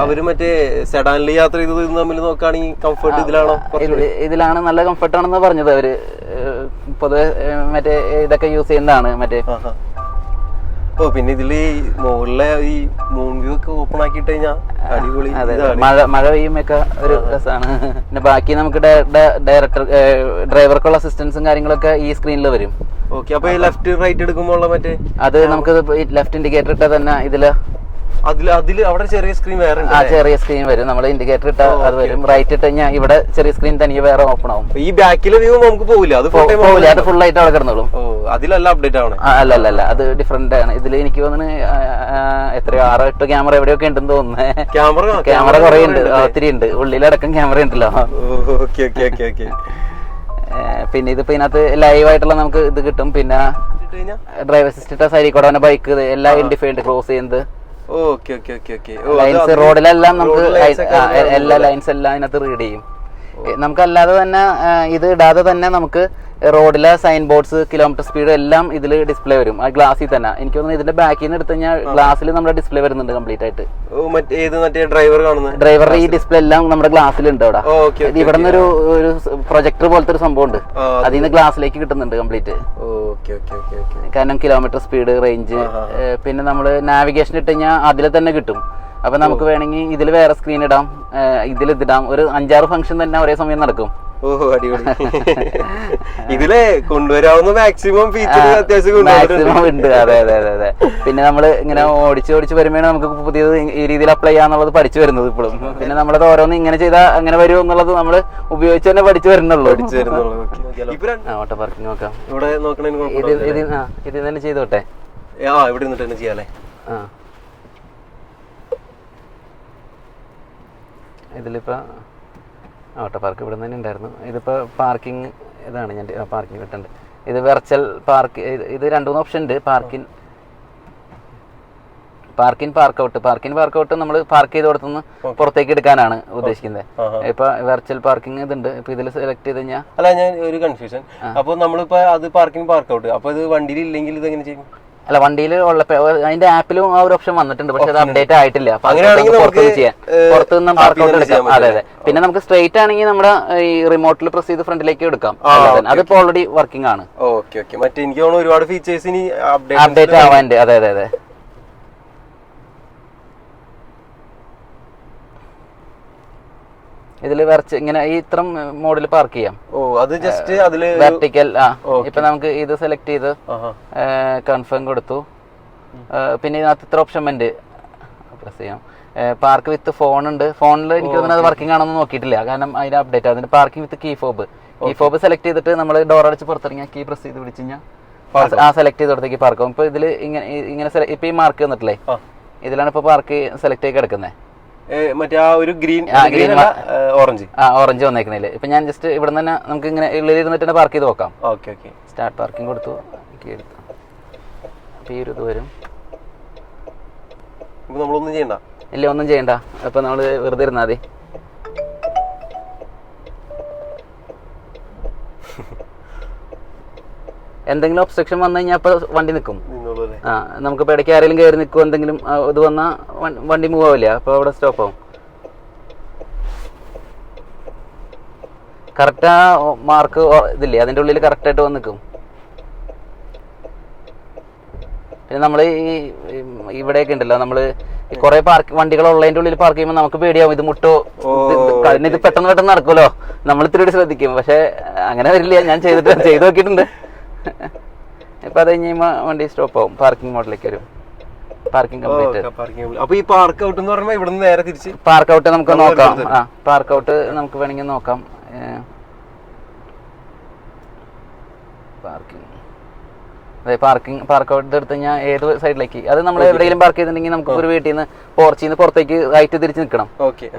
Speaker 2: അവര് മറ്റേ സെഡാനിൽ യാത്ര ചെയ്തത് തമ്മിൽ നോക്കുകയാണെങ്കിൽ കംഫർട്ട്
Speaker 1: ഇതിലാണ് നല്ല കംഫർട്ടാണെന്ന് പറഞ്ഞത്. അവര് പൊതുവെ മറ്റേ ഇതൊക്കെ യൂസ് ചെയ്യുന്നതാണ് മറ്റേ.
Speaker 2: പിന്നെ ഇതില് മുകളിലെ ഈ മൂൺ വ്യൂ ഒക്കെ ഓപ്പൺ ആക്കിട്ട് കഴിഞ്ഞാൽ അടിപൊളി.
Speaker 1: മഴ പെയ്യുമ്പൊക്കെ ഒരു രസമാണ്. പിന്നെ ബാക്കി നമുക്ക് ഡയറക്ടർ ഡ്രൈവർക്കുള്ള അസിസ്റ്റൻസും കാര്യങ്ങളൊക്കെ ഈ സ്ക്രീനിൽ വരും.
Speaker 2: ഓക്കെ. അപ്പൊ ലെഫ്റ്റ് റൈറ്റ് എടുക്കുമ്പോൾ മറ്റേ
Speaker 1: അത് നമുക്ക് ലെഫ്റ്റ് ഇൻഡിക്കേറ്റർ ഇട്ടാൽ തന്നെ
Speaker 2: അവിടെ ചെറിയ സ്ക്രീൻ വേറെ
Speaker 1: ചെറിയ സ്ക്രീൻ വരും. നമ്മൾ ഇൻഡിക്കേറ്റർ ഇട്ടാൽ അത് വരും. റൈറ്റ് ഇട്ട് കഴിഞ്ഞാൽ ഇവിടെ ചെറിയ സ്ക്രീൻ തനിയെ വേറെ ഓപ്പൺ ആവും.
Speaker 2: ഈ ബാക്കിലെ വ്യൂ നമുക്ക് പോകില്ല, അത്
Speaker 1: ഫുൾ ആയിട്ട് അവിടെ കിടന്നോളും.
Speaker 2: അതിലല്ല അപ്ഡേറ്റ് ആണ്?
Speaker 1: അല്ല അത് ഡിഫറെന്റ് ആണ്. ഇതിൽ എനിക്ക് തോന്നുന്നു എത്രയോ 6-8 ക്യാമറ എവിടെയൊക്കെ ഉണ്ടെന്ന് തോന്നുന്നത്. ക്യാമറ കുറെ ഉണ്ട്, ഒത്തിരി ഉണ്ട്. ഉള്ളിലടക്കം ക്യാമറ ഉണ്ടല്ലോ. പിന്നെ ഇതിപ്പോ ഇതിനകത്ത് ലൈവ് ആയിട്ടുള്ള നമുക്ക് ഇത് കിട്ടും. പിന്നെ ഡ്രൈവർ അസിസ്റ്റന്റ് സൈഡിൽ കൂടെ ബൈക്ക് എല്ലാം ഇൻഡിഫൈൻഡ് ക്രോസ് ചെയ്യുന്നത്. ലൈൻസ് റോഡിലെല്ലാം നമുക്ക് എല്ലാ ലൈൻസ് എല്ലാം അതിനകത്ത് റീഡ് ചെയ്യും. നമുക്കല്ലാതെ തന്നെ ഇത് ഇടാതെ തന്നെ നമുക്ക് റോഡിലെ സൈൻ ബോർഡ്സ്, കിലോമീറ്റർ സ്പീഡ് എല്ലാം ഇതിൽ ഡിസ്പ്ലേ വരും. ആ ഗ്ലാസ്സിൽ തന്നെ. എനിക്ക് തോന്നുന്നു ഇതിന്റെ ബാക്കിൽ നിന്ന് എടുത്തു കഴിഞ്ഞാൽ ഗ്ലാസ്സിൽ നമ്മുടെ ഡിസ്പ്ലേ വരുന്നുണ്ട് കംപ്ലീറ്റ് ആയിട്ട്. ഡ്രൈവറുടെ ഈ ഡിസ്പ്ലേ എല്ലാം നമ്മുടെ ഗ്ലാസ്സിലുണ്ട് അവിടെ. ഇവിടെ നിന്ന് ഒരു പ്രൊജക്ടർ പോലത്തെ ഒരു സംഭവം ഉണ്ട്, അതിൽ നിന്ന് ഗ്ലാസ്സിലേക്ക് കിട്ടുന്നുണ്ട് കംപ്ലീറ്റ്. കാരണം കിലോമീറ്റർ സ്പീഡ്, റേഞ്ച്, പിന്നെ നമ്മള് നാവിഗേഷൻ ഇട്ട് കഴിഞ്ഞാൽ അതിൽ തന്നെ കിട്ടും. അപ്പൊ നമുക്ക് വേണമെങ്കിൽ ഇതിൽ വേറെ സ്ക്രീൻ ഇടാം, ഇതിടാം. ഒരു 5-6 ഫംഗ്ഷൻ തന്നെ ഒരേ സമയം നടക്കും.
Speaker 2: അടിപൊളി. ഇതിലെ കൊണ്ടുവരാവുന്ന മാക്സിമം
Speaker 1: ഉണ്ട്. അതെ അതെ അതെ അതെ. പിന്നെ നമ്മൾ ഇങ്ങനെ ഓടിച്ച് വരുമ്പോഴാണ് നമുക്ക് പുതിയത് ഈ രീതിയിൽ അപ്ലൈ ചെയ്യാന്നുള്ളത് പഠിച്ചു വരുന്നത് ഇപ്പോഴും. പിന്നെ നമ്മളത് ഓരോന്ന് ഇങ്ങനെ ചെയ്താൽ അങ്ങനെ വരും എന്നുള്ളത് നമ്മൾ ഉപയോഗിച്ച് തന്നെ പഠിച്ചു വരുന്നുള്ളൂ. ഓട്ടോ പാർക്കിംഗ് നോക്കാം. ഇത് തന്നെ ചെയ്തോട്ടെ.
Speaker 2: ഇവിടെ നിന്നിട്ട് തന്നെ ചെയ്യാല്ലേ?
Speaker 1: ഇതിലിപ്പോൾ ഓട്ടോ പാർക്ക് ഇവിടെ തന്നെ ഉണ്ടായിരുന്നു. ഇതിപ്പോൾ പാർക്കിംഗ് ഇതാണ്. ഞാൻ പാർക്കിംഗ് കിട്ടുന്നുണ്ട്. ഇത് വെർച്വൽ പാർക്ക്. ഇത് 2-3 ഓപ്ഷൻ ഉണ്ട്. പാർക്ക് ഔട്ട് നമ്മൾ പാർക്ക് ചെയ്ത് കൊടുത്തുനിന്ന് പുറത്തേക്ക് എടുക്കാനാണ് ഉദ്ദേശിക്കുന്നത്. ഇപ്പൊ വെർച്വൽ പാർക്കിംഗ് ഇതുണ്ട്. ഇപ്പൊ ഇതിൽ സെലക്ട് ചെയ്ത് കഴിഞ്ഞാൽ
Speaker 2: അല്ല, ഞാൻ ഒരു കൺഫ്യൂഷൻ. അപ്പൊ നമ്മളിപ്പോ അത് പാർക്ക് ഔട്ട്, അപ്പൊ ഇത് വണ്ടിയിൽ ഇല്ലെങ്കിൽ ഇത് എങ്ങനെ ചെയ്യും?
Speaker 1: അല്ല, വണ്ടിയിൽ ഉള്ള അതിന്റെ ആപ്പിലും ആ ഒരു ഓപ്ഷൻ വന്നിട്ടുണ്ട്, പക്ഷെ അത് അപ്ഡേറ്റ് ആയിട്ടില്ല. പുറത്തുനിന്ന് പാർക്ക് ഔട്ട് എടുക്കാം. അതെ അതെ. പിന്നെ നമുക്ക് സ്ട്രെയിറ്റ് ആണെങ്കിൽ നമ്മുടെ ഈ റിമോട്ടിൽ പ്രസ് ചെയ്ത് ഫ്രണ്ടിലേക്ക് എടുക്കാം. അതിപ്പോ ഓൾറെഡി വർക്കിംഗ് ആണ്.
Speaker 2: മറ്റേ എനിക്ക് തോന്നുന്നു ഒരുപാട് ഫീച്ചേഴ്സ് ഇനി
Speaker 1: അപ്ഡേറ്റ് ആവാനുണ്ട്. അതെ അതെ അതെ. ഇതില് ഇങ്ങനെ ഈ ഇത്രം മോഡിൽ പാർക്ക് ചെയ്യാം.
Speaker 2: അത് ജസ്റ്റ് അതില്
Speaker 1: വെർട്ടിക്കൽ. ഇപ്പൊ നമുക്ക് ഇത് സെലക്ട് ചെയ്ത് കൺഫേം കൊടുത്തു. പിന്നെ ഇതിനകത്ത് ഇത്ര ഓപ്ഷൻ ഉണ്ട്, പ്രസ് ചെയ്യാം. പാർക്ക് വിത്ത് ഫോൺ ഉണ്ട്. ഫോണിൽ എനിക്ക് തോന്നുന്നത് അത് വർക്കിംഗ് ആണെന്ന് നോക്കിയിട്ടില്ല, കാരണം അതിന് അപ്ഡേറ്റ് ആകുന്നുണ്ട്. പാർക്കിംഗ് വിത്ത് കീ ഫോബ് സെലക്ട് ചെയ്തിട്ട് നമ്മൾ ഡോർ അടച്ച് പുറത്തിറങ്ങിയാൽ കീ പ്രസ് ചെയ്ത് പിടിച്ചു കഴിഞ്ഞാൽ സെലക്ട് ചെയ്ത് കൊടുത്തേക്ക് പാർക്ക് ആവും. ഇപ്പൊ ഇതില് ഇങ്ങനെ ഇപ്പൊ ഈ മാർക്ക് വന്നിട്ടില്ലേ, ഇതിലാണ് ഇപ്പൊ പാർക്ക് സെലക്ട് ചെയ്ത് കിടക്കുന്നത്.
Speaker 2: മറ്റേ ആ ഒരു ഗ്രീൻ
Speaker 1: ഓറഞ്ച് വന്നേക്കുന്നില്ല. ഇപ്പൊ ഞാൻ ജസ്റ്റ് ഇവിടെ തന്നെ നമുക്ക് ഇങ്ങനെ ഉള്ളിൽ ഇരുന്നിട്ട് തന്നെ പാർക്ക് ചെയ്ത് നോക്കാം. സ്റ്റാർട്ട് പാർക്കിംഗ് കൊടുത്തു, ഈ ഒരു ഇത് വരും.
Speaker 2: നമ്മളൊന്നും ചെയ്യണ്ട.
Speaker 1: ഇല്ല, ഒന്നും ചെയ്യണ്ട. അപ്പൊ നമ്മള് വെറുതെ ഇരുന്നാ മതി. എന്തെങ്കിലും ഒബ്സ്ട്രക്ഷൻ വന്നു കഴിഞ്ഞാൽ അപ്പൊ വണ്ടി നിൽക്കും. നമുക്കിപ്പോ ഇടയ്ക്ക് ആരെങ്കിലും കയറി നിൽക്കും, എന്തെങ്കിലും ഇത് വന്നാൽ വണ്ടി മൂവ് ആവില്ല, അപ്പൊ അവിടെ സ്റ്റോപ്പ് ആവും. കറക്റ്റ് ആ മാർക്ക് ഇതില്ലേ അതിന്റെ ഉള്ളിൽ കറക്റ്റ് ആയിട്ട് വന്ന് നിൽക്കും. പിന്നെ നമ്മള് ഈ ഇവിടെയൊക്കെ ഉണ്ടല്ലോ, നമ്മള് കുറെ വണ്ടികൾ ഉള്ളതിന്റെ ഉള്ളിൽ പാർക്ക് ചെയ്യുമ്പോൾ നമുക്ക് പേടിയാവും, ഇത് മുട്ടോ, ഇത് പെട്ടെന്ന് നടക്കുമല്ലോ, നമ്മൾ ഇത്തിരി ശ്രദ്ധിക്കും. പക്ഷെ അങ്ങനെ വരില്ല. ഞാൻ ചെയ്ത് നോക്കിയിട്ടുണ്ട്. ഇപ്പൊ അത് കഴിഞ്ഞ വണ്ടി സ്റ്റോപ്പ് ആവും, പാർക്കിംഗ് മോഡിലേക്ക് വരും. Parking complete.
Speaker 2: അപ്പൊ ഈ പാർക്ക് ഔട്ട് എന്ന് പറയുമ്പോൾ ഇവിടെ നേരെ തിരിച്ച്
Speaker 1: പാർക്ക് ഔട്ട് നമുക്ക് നോക്കാം. പാർക്ക് ഔട്ട് നമുക്ക് വേണമെങ്കിൽ നോക്കാം. പാർക്ക് ഔട്ട് എടുത്ത് കഴിഞ്ഞാൽ ഏത് സൈഡിലേക്ക്, അത് നമ്മൾ എവിടെയെങ്കിലും പാർക്ക് ചെയ്തിട്ടുണ്ടെങ്കിൽ നമുക്ക് ഒരു വീട്ടിൽ നിന്ന് പോർച്ചിൽ നിന്ന് പുറത്തേക്ക് റൈറ്റ് തിരിച്ച് നിൽക്കണം.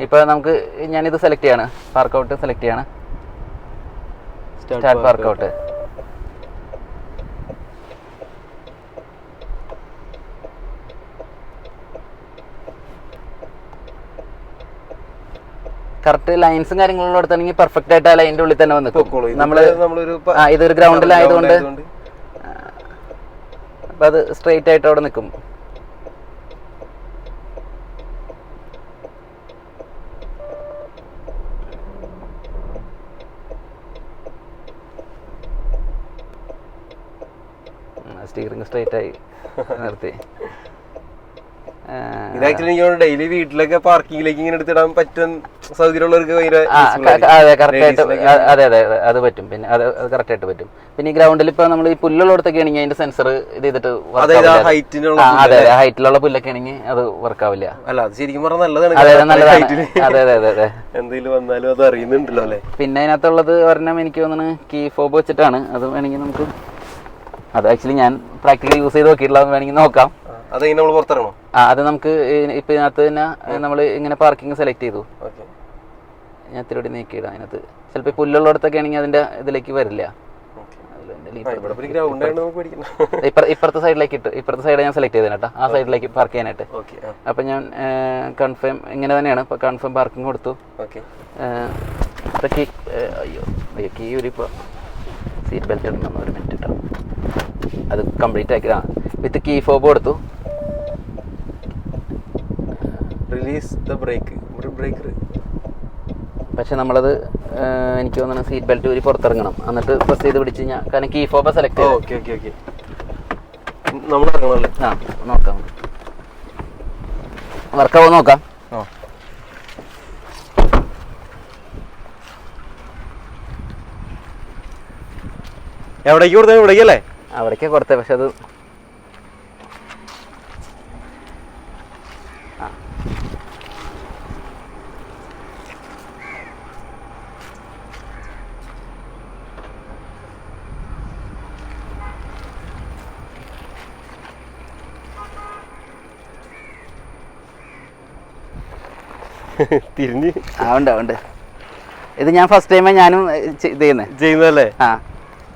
Speaker 1: ഇപ്പൊ നമുക്ക് ഞാനിത് സെലക്ട് ചെയ്യാണ്, പാർക്ക് ഔട്ട് സെലക്ട് ചെയ്യാണ്, സ്റ്റാർട്ട് പാർക്ക് ഔട്ട്. കറക്റ്റ് ലൈൻസും കാര്യങ്ങളും എടുത്താണെങ്കിൽ പെർഫെക്റ്റ് ആയിട്ട് ആ ലൈനിന്റെ ഉള്ളിൽ തന്നെ വന്ന് ഇതൊരു ഗ്രൗണ്ടിലായതുകൊണ്ട് അപ്പൊ അത് സ്ട്രെയിറ്റ് ആയിട്ട് അവിടെ നിൽക്കും. സ്റ്റീറിംഗ് സ്ട്രെയിറ്റ് ആയി നിർത്തി.
Speaker 2: ഇത് ആക്ച്വലി എനിക്ക് ഡെയിലി വീട്ടിലൊക്കെ പാർക്കിങ്ങിലേക്ക് ഇങ്ങനെ എടുത്തിടാൻ പറ്റുന്ന സൗകര്യമുള്ളവർക്ക്
Speaker 1: അതെ കറക്റ്റ് ആയിട്ട് അതെ അതെ അത് പറ്റും. പിന്നെ അത് കറക്റ്റ് ആയിട്ട് പറ്റും. പിന്നെ ഈ ഗ്രൗണ്ടിൽ ഇപ്പൊ നമ്മൾ ഈ പുല്ലുള്ളടത്തൊക്കെ ആണെങ്കിൽ അതിന്റെ സെൻസർ ഇത് ചെയ്തിട്ട് അതെ ഹൈറ്റിലുള്ള പുല്ലൊക്കെ ആണെങ്കിൽ അത് വർക്ക് ആവില്ല.
Speaker 2: അല്ല, അത് ശരിക്കും പറഞ്ഞാൽ നല്ലതാണ്.
Speaker 1: അതെ അതെ അതെ അതെ.
Speaker 2: എന്തെങ്കിലും വന്നാലും അത് അറിയുന്നുണ്ടല്ലോ അല്ലെ.
Speaker 1: പിന്നെ അതിനകത്തുള്ളത് ഒരെണ്ണം എനിക്ക് തോന്നുന്നു കീ ഫോബ് വെച്ചിട്ടാണ്. അത് വേണമെങ്കിൽ നമുക്ക് അത് ആക്ച്വലി ഞാൻ പ്രാക്ടിക്കലി യൂസ് ചെയ്ത് നോക്കിയിട്ടുള്ള വേണമെങ്കിൽ നോക്കാം. അത് നമുക്ക് ഇപ്പൊ ഇതിനകത്ത് തന്നെ നമ്മൾ ഇങ്ങനെ പാർക്കിംഗ് സെലക്ട് ചെയ്തു, ഞാൻ തിരുവടി നീക്കിയിടാം. അതിനകത്ത് ചിലപ്പോൾ പുല്ലുള്ളിടത്തൊക്കെ ആണെങ്കിൽ അതിന്റെ ഇതിലേക്ക് വരില്ല. ഇപ്പുറത്തെ സൈഡിലേക്ക് ഇട്ട് ഇപ്പുറത്തെ സൈഡ് ഞാൻ സെലക്ട് ചെയ്തേട്ടാ, ആ സൈഡിലേക്ക് പാർക്ക് ചെയ്യാനായിട്ട്. അപ്പൊ ഞാൻ കൺഫേം ഇങ്ങനെ തന്നെയാണ്. ഇപ്പൊ കൺഫേം പാർക്കിംഗ് കൊടുത്തു. അയ്യോ കീ ഊരിപ്പോ സീറ്റ് ബെൽറ്റ് ഇടണം, ഒരു മിനിറ്റ് ഇട്ടോ. അത് കംപ്ലീറ്റ് ആക്കി വിത്ത് കീ ഫോബ് കൊടുത്തു. പക്ഷെ നമ്മളത് എനിക്ക് തോന്നുന്നു സീറ്റ് ബെൽറ്റ് ഊരി പുറത്തിറങ്ങണം, എന്നിട്ട് പ്രസ് ചെയ്ത് പിടിച്ച് കഴിഞ്ഞാൽ, കാരണം കീ ഫോബ് സെലക്ട് ചെയ്യും. നോക്കാം, വർക്കാവോ നോക്കാം.
Speaker 2: എവിടേക്ക് കൊടുത്തേ? ഇവിടേക്കല്ലേ?
Speaker 1: അവിടേക്കാ കൊടുത്തേ. പക്ഷെ അത്
Speaker 2: തിരിഞ്ഞ്
Speaker 1: ഉണ്ട്. ഇത് ഞാൻ ഫസ്റ്റ് ടൈമാണ് ഞാനും ചെയ്യുന്നതല്ലേ.
Speaker 2: ചെയ്യുന്നതല്ലേ?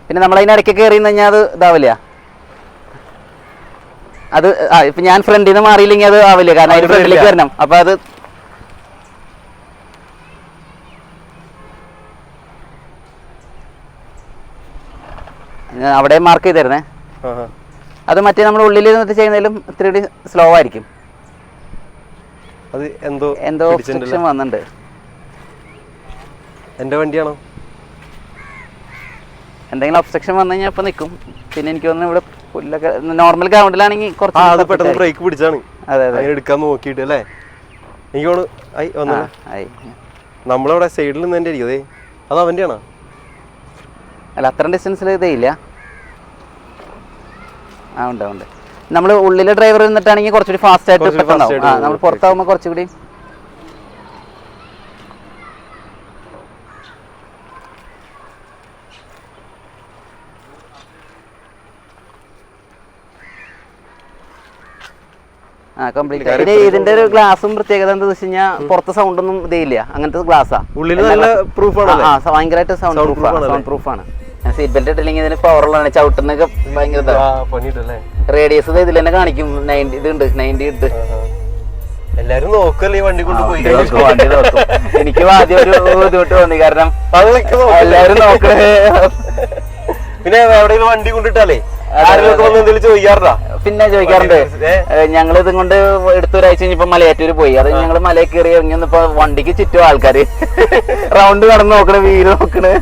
Speaker 1: പിന്നെ നമ്മളതിനിടയ്ക്ക് കയറി കഴിഞ്ഞാൽ അത് ഇതാവില്ല. അത് ഇപ്പൊ ഞാൻ ഫ്രണ്ടിൽ നിന്ന് മാറിയില്ലെങ്കിൽ അത് ആവില്ല, കാരണം അതിന് ഫ്രണ്ടിലേക്ക് വരണം. അപ്പൊ അത് അവിടെ മാർക്ക് ചെയ്തിരുന്നേ. അത് മറ്റേ നമ്മൾ ഉള്ളിൽ നിന്നിട്ട് ചെയ്യുന്നതിലും ഇത്തിരി സ്ലോ ആയിരിക്കും.
Speaker 2: അത് എന്തോ
Speaker 1: ഒബ്സ്ട്രക്ഷൻ വന്നിട്ടുണ്ട്.
Speaker 2: എന്റെ വണ്ടിയാണോ?
Speaker 1: എന്തെങ്കിലും ഒബ്സ്ട്രക്ഷൻ വന്നു കഴിഞ്ഞാൽ ഇപ്പൊ നിൽക്കും. പിന്നെ എനിക്ക് തോന്നുന്നു ഇവിടെ പുല്ലൊക്കെ നോർമൽ ഗ്രൗണ്ടിലാണെങ്കിൽ കുറച്ച്
Speaker 2: പെട്ടെന്ന് ബ്രേക്ക് പിടിച്ചാണ്.
Speaker 1: അതെ അതെ,
Speaker 2: എടുക്കാൻ നോക്കിയിട്ട് അല്ലേ? എനിക്ക് തോന്നുന്നു നമ്മളിവിടെ സൈഡിൽ നിന്ന് തന്നെ ആയിരിക്കും. അതെ, അത് അവൻ്റെ ആണോ?
Speaker 1: അല്ല, അത്ര ഡിസ്റ്റൻസിൽ ഇതേ ഇല്ല. ഉണ്ട്. നമ്മൾ ഉള്ളിലെ ഡ്രൈവർ നിന്നിട്ടാണെങ്കിൽ കുറച്ചുകൂടി ഫാസ്റ്റ് ആയിട്ട് പെട്ടെന്നാവും. നമ്മൾ പുറത്താവുമ്പോൾ കുറച്ചുകൂടി കംപ്ലീറ്റ്. ഇതിന്റെ ഒരു ഗ്ലാസും പ്രത്യേകത എന്താ വെച്ച് കഴിഞ്ഞാൽ പുറത്തെ സൗണ്ട് ഒന്നും ഇതേയില്ല, അങ്ങനത്തെ ഗ്ലാസ്സാ. ഭയങ്കരമായിട്ട് സൗണ്ട് പ്രൂഫാണ്. സീറ്റ് ബെൽറ്റ് ഇട്ടില്ലെങ്കിൽ ഇതിന് പവറുള്ളതാണ്, ചവിട്ടുന്നൊക്കെ ഭയങ്കര. റേഡിയസ് ഇതിൽ തന്നെ കാണിക്കും, 90 ഇതുണ്ട്, 90 ഉണ്ട്.
Speaker 2: എല്ലാരും നോക്കല്ലേ വണ്ടി കൊണ്ടുപോയി.
Speaker 1: വണ്ടി നോക്കും. എനിക്ക് ആദ്യം ഒരു ബുദ്ധിമുട്ട് തോന്നി, കാരണം എല്ലാരും നോക്കണേ.
Speaker 2: പിന്നെ എവിടെയെങ്കിലും വണ്ടി കൊണ്ടിട്ടാലേ ചോദിക്കാറുണ്ടോ?
Speaker 1: പിന്നെ ചോദിക്കാറുണ്ട്. ഞങ്ങൾ ഇതും കൊണ്ട് എടുത്തൊരാഴ്ച കഴിഞ്ഞപ്പോ മലയാറ്റൂര് പോയി. അത് ഞങ്ങള് മലയിൽ കയറി ഇറങ്ങി വന്നപ്പോ വണ്ടിക്ക് ചുറ്റും ആൾക്കാര് റൗണ്ട് കടന്ന് നോക്കണ, വീട് നോക്കണ്.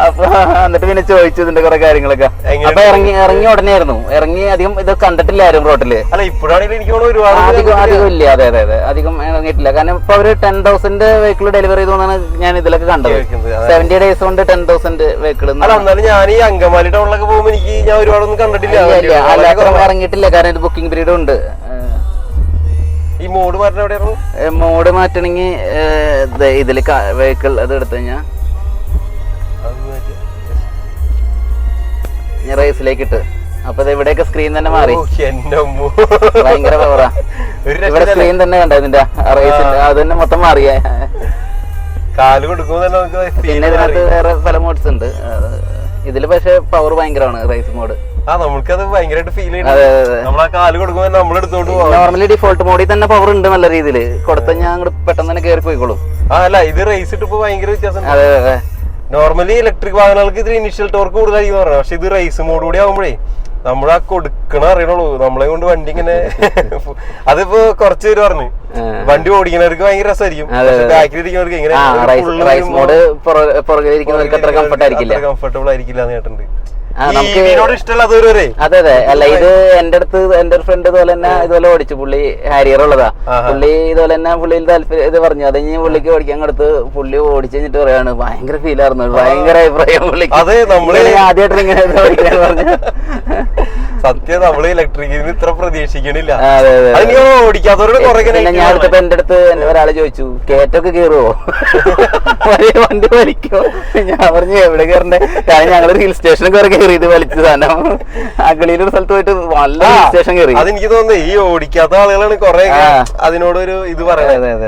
Speaker 1: അപ്പൊ എന്നിട്ട് പിന്നെ ചോദിച്ചു ഇതിന്റെ കുറെ കാര്യങ്ങളൊക്കെ. അപ്പൊ ഇറങ്ങി ഉടനെ ആയിരുന്നു. ഇറങ്ങി അധികം ഇത് കണ്ടിട്ടില്ലായിരുന്നു റോട്ടില്.
Speaker 2: അല്ല, ഇപ്പോഴാണെങ്കിൽ എനിക്ക് ഒരുപാട്
Speaker 1: അധികം ഇല്ല. അതെ, അധികം ഇറങ്ങിയിട്ടില്ല. കാരണം ഇപ്പൊ അവര് 10,000 വെഹിക്കിൾ ഡെലിവറി ചെയ്തോന്നാണ് ഞാൻ ഇതിലൊക്കെ കണ്ടത്. 70 days കൊണ്ട് 10,000 വെഹിക്കിൾ.
Speaker 2: അല്ല, എന്നാലും ഞാൻ ഈ അങ്കമാലി ടൗണിലൊക്കെ പോകുമ്പോ എനിക്ക് ഞാൻ ഒരുപാടൊന്നും കണ്ടിട്ടില്ല.
Speaker 1: ഇറങ്ങിയിട്ടില്ല, കാരണം ഇത് ബുക്കിംഗ് പീരീഡ് ഉണ്ട്.
Speaker 2: ഈ മോഡ് മാറ്റണം എവിടെയായിരുന്നു?
Speaker 1: മോഡ് മാറ്റണമെങ്കിൽ ഇതില് വെഹിക്കിൾ അത് എടുത്തു കഴിഞ്ഞാൽ റേസിലേക്ക് ഇട്ട്, അപ്പൊ ഇവിടെയൊക്കെ സ്ക്രീൻ തന്നെ മാറി. ഭയങ്കര പവറാ. ഇവിടെ സ്ക്രീൻ തന്നെ കണ്ട ഇതിന്റെ റേസിന്റെ, അത് തന്നെ മൊത്തം മാറിയേ.
Speaker 2: കാല് കൊടുക്കുമ്പോ
Speaker 1: പിന്നെ ഇതിനകത്ത് വേറെ പല മോഡ്സ് ഉണ്ട്. ഇതില് പക്ഷെ പവർ ഭയങ്കരമാണ് റേസ് മോഡ്.
Speaker 2: നമുക്കത് ഭയങ്കരമായിട്ട് ഫീൽ ചെയ്യുന്നത്. നമ്മളാ കാല് കൊടുക്കുമ്പോ നമ്മളെടുത്തോണ്ട് പോകും.
Speaker 1: നോർമലി ഡിഫോൾട്ട് മോഡിൽ തന്നെ പവർ ഉണ്ട് നല്ല രീതിയിൽ കൊടുത്ത ഞാൻ അങ്ങോട്ട് പെട്ടെന്ന് തന്നെ കയറി പോയിക്കോളും.
Speaker 2: അല്ല, ഇത് റേസ് ഇട്ട് ഭയങ്കര വ്യത്യാസം. നോർമലി ഇലക്ട്രിക് വാഹനങ്ങൾക്ക് ഇതിന് ഇനിഷ്യൽ ടോർക്ക് കൂടുതലായിരിക്കും പറഞ്ഞത്. പക്ഷെ ഇത് റേസ് മോഡ് കൂടി ആവുമ്പോഴേ നമ്മളാ കൊടുക്കണ അറിയണുള്ളൂ. നമ്മളെ കൊണ്ട് വണ്ടി ഇങ്ങനെ അതിപ്പോ കുറച്ച് പേര് പറഞ്ഞു വണ്ടി ഓടിക്കുന്നവർക്ക് ഭയങ്കര രസമായിരിക്കും, ബാക്കിലിരിക്കുന്നവർക്ക് ഇങ്ങനെ കംഫർട്ടബിൾ ആയിരിക്കില്ല എന്ന് കേട്ടിട്ടുണ്ട്.
Speaker 1: അതെ അതെ. അല്ല, ഇത് എന്റെ അടുത്ത് എന്റെ ഒരു ഫ്രണ്ട് ഇതുപോലെ തന്നെ ഇതുപോലെ ഓടിച്ചു. പുള്ളി ഹാരിയർ ഉള്ളതാ. പുള്ളി ഇതുപോലെ തന്നെ പുള്ളിയിൽ താല്പര്യം ഇത് പറഞ്ഞു. അത് കഴിഞ്ഞ് പുള്ളിക്ക് ഓടിക്കാൻ കൊടുത്ത് പുള്ളി ഓടിച്ചു കഴിഞ്ഞിട്ട് പറയാണ് ഭയങ്കര ഫീൽ ആയിരുന്നു, ഭയങ്കര അഭിപ്രായം പുള്ളിക്ക്. ആദ്യമായിട്ട് ഇങ്ങനെ ഓടിക്കാൻ പറഞ്ഞു.
Speaker 2: സത്യം, നമ്മള് ഇലക്ട്രിക്കിൽ ഇത്ര പ്രതീക്ഷിക്കണില്ല.
Speaker 1: ഓടിക്കാത്തവരോട് ഞാൻ അടുത്തപ്പോ എന്റെ അടുത്ത് ഒരാള് ചോദിച്ചു, കേറ്റൊക്കെ കേറുവോ, വണ്ടി വലിക്കോ? ഞാൻ പറഞ്ഞു എവിടെ കയറണ്ടേ, കാരണം ഞങ്ങള് ഹിൽ സ്റ്റേഷനൊക്കെ കയറി ഇത് വലിച്ച സാധനം. അഗളിയിലൊരു സ്ഥലത്ത് പോയിട്ട് നല്ല ഹിൽ സ്റ്റേഷൻ കയറി.
Speaker 2: അതെനിക്ക് തോന്നുന്നത് ഈ ഓടിക്കാത്ത ആളുകളാണ് കുറെ അതിനോടൊരു ഇത് പറയുന്നത്.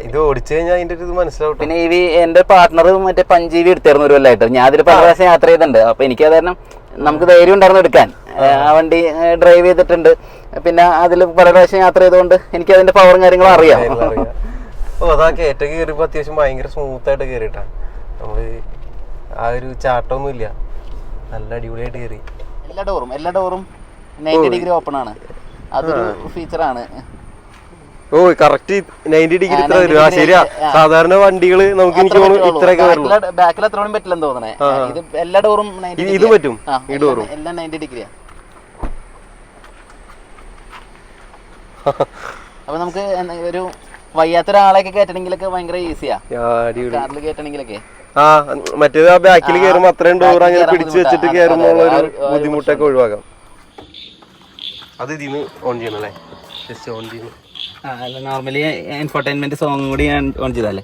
Speaker 2: ഇത് ഓടിച്ചു കഴിഞ്ഞാൽ അതിന്റെ ഇത് മനസ്സിലാവും.
Speaker 1: പിന്നെ ഈ എന്റെ പാർട്ട്ണർ മറ്റേ പഞ്ചീവി എടുത്തായിരുന്നു ഒരു കൊല്ലമായിട്ട്. ഞാൻ അതിൽ പല പ്രാവശ്യം യാത്ര ചെയ്തിട്ടുണ്ട്. അപ്പൊ എനിക്ക് അത് കാരണം നമുക്ക് ധൈര്യം ഉണ്ടായിരുന്നു എടുക്കാൻ. ആ വണ്ടി ഡ്രൈവ് ചെയ്തിട്ടുണ്ട്. പിന്നെ അതിൽ പല പ്രാവശ്യം യാത്ര ചെയ്തുകൊണ്ട് എനിക്ക് അതിന്റെ പവറും കാര്യങ്ങളും അറിയാം.
Speaker 2: അതാ കയറ്റ കയറിയപ്പോ അത്യാവശ്യം ഭയങ്കര സ്മൂത്ത് ആയിട്ട് കയറിയിട്ടാ. നമ്മള് ആ ഒരു ചാട്ടമൊന്നും ഇല്ല, നല്ല അടിപൊളിയായിട്ട് കയറി.
Speaker 1: എല്ലാ ഡോറും 90 ഡിഗ്രി ഓപ്പൺ ആണ്. അതൊരു ഫീച്ചറാണ്.
Speaker 2: ഓ, കറക്റ്റ് 90 ഡിഗ്രി ഇത്ര വരും. ശരിയാ, സാധാരണ വണ്ടികള് നമുക്ക് എനിക്ക് ഇത്രയൊക്കെ വരും.
Speaker 1: ബാക്കിൽ അത്ര പറ്റില്ലെന്ന് തോന്നണേ. ഇത് എല്ലാ ഡോറും
Speaker 2: ഇത് പറ്റും. ഈ ഡോറും
Speaker 1: എല്ലാം 90 ഡിഗ്രിയാ. അപ്പൊ നമുക്ക് ഒരു വയ്യാത്തൊരാളെയൊക്കെ കയറ്റണെങ്കിലൊക്കെ ഭയങ്കര ഈസിയാ. കാറിൽ കയറ്റണെങ്കിലൊക്കെ
Speaker 2: മറ്റേത് ആ ബാക്കിൽ കയറുമ്പോ അത്രയും ഡോർ അങ്ങനെ പിടിച്ചു വെച്ചിട്ട് കയറുമ്പോ ഒരു ബുദ്ധിമുട്ടൊക്കെ ഒഴിവാക്കാം. അത് ഇതിന്ന് ഓൺ ചെയ്യണം അല്ലേ? ജസ്റ്റ് ഓൺ ചെയ്യുന്നു.
Speaker 1: നോർമലി എൻഫോർടൈൻമെന്റ് സോങ് കൂടി ഞാൻ ഓൺ ചെയ്താലേ.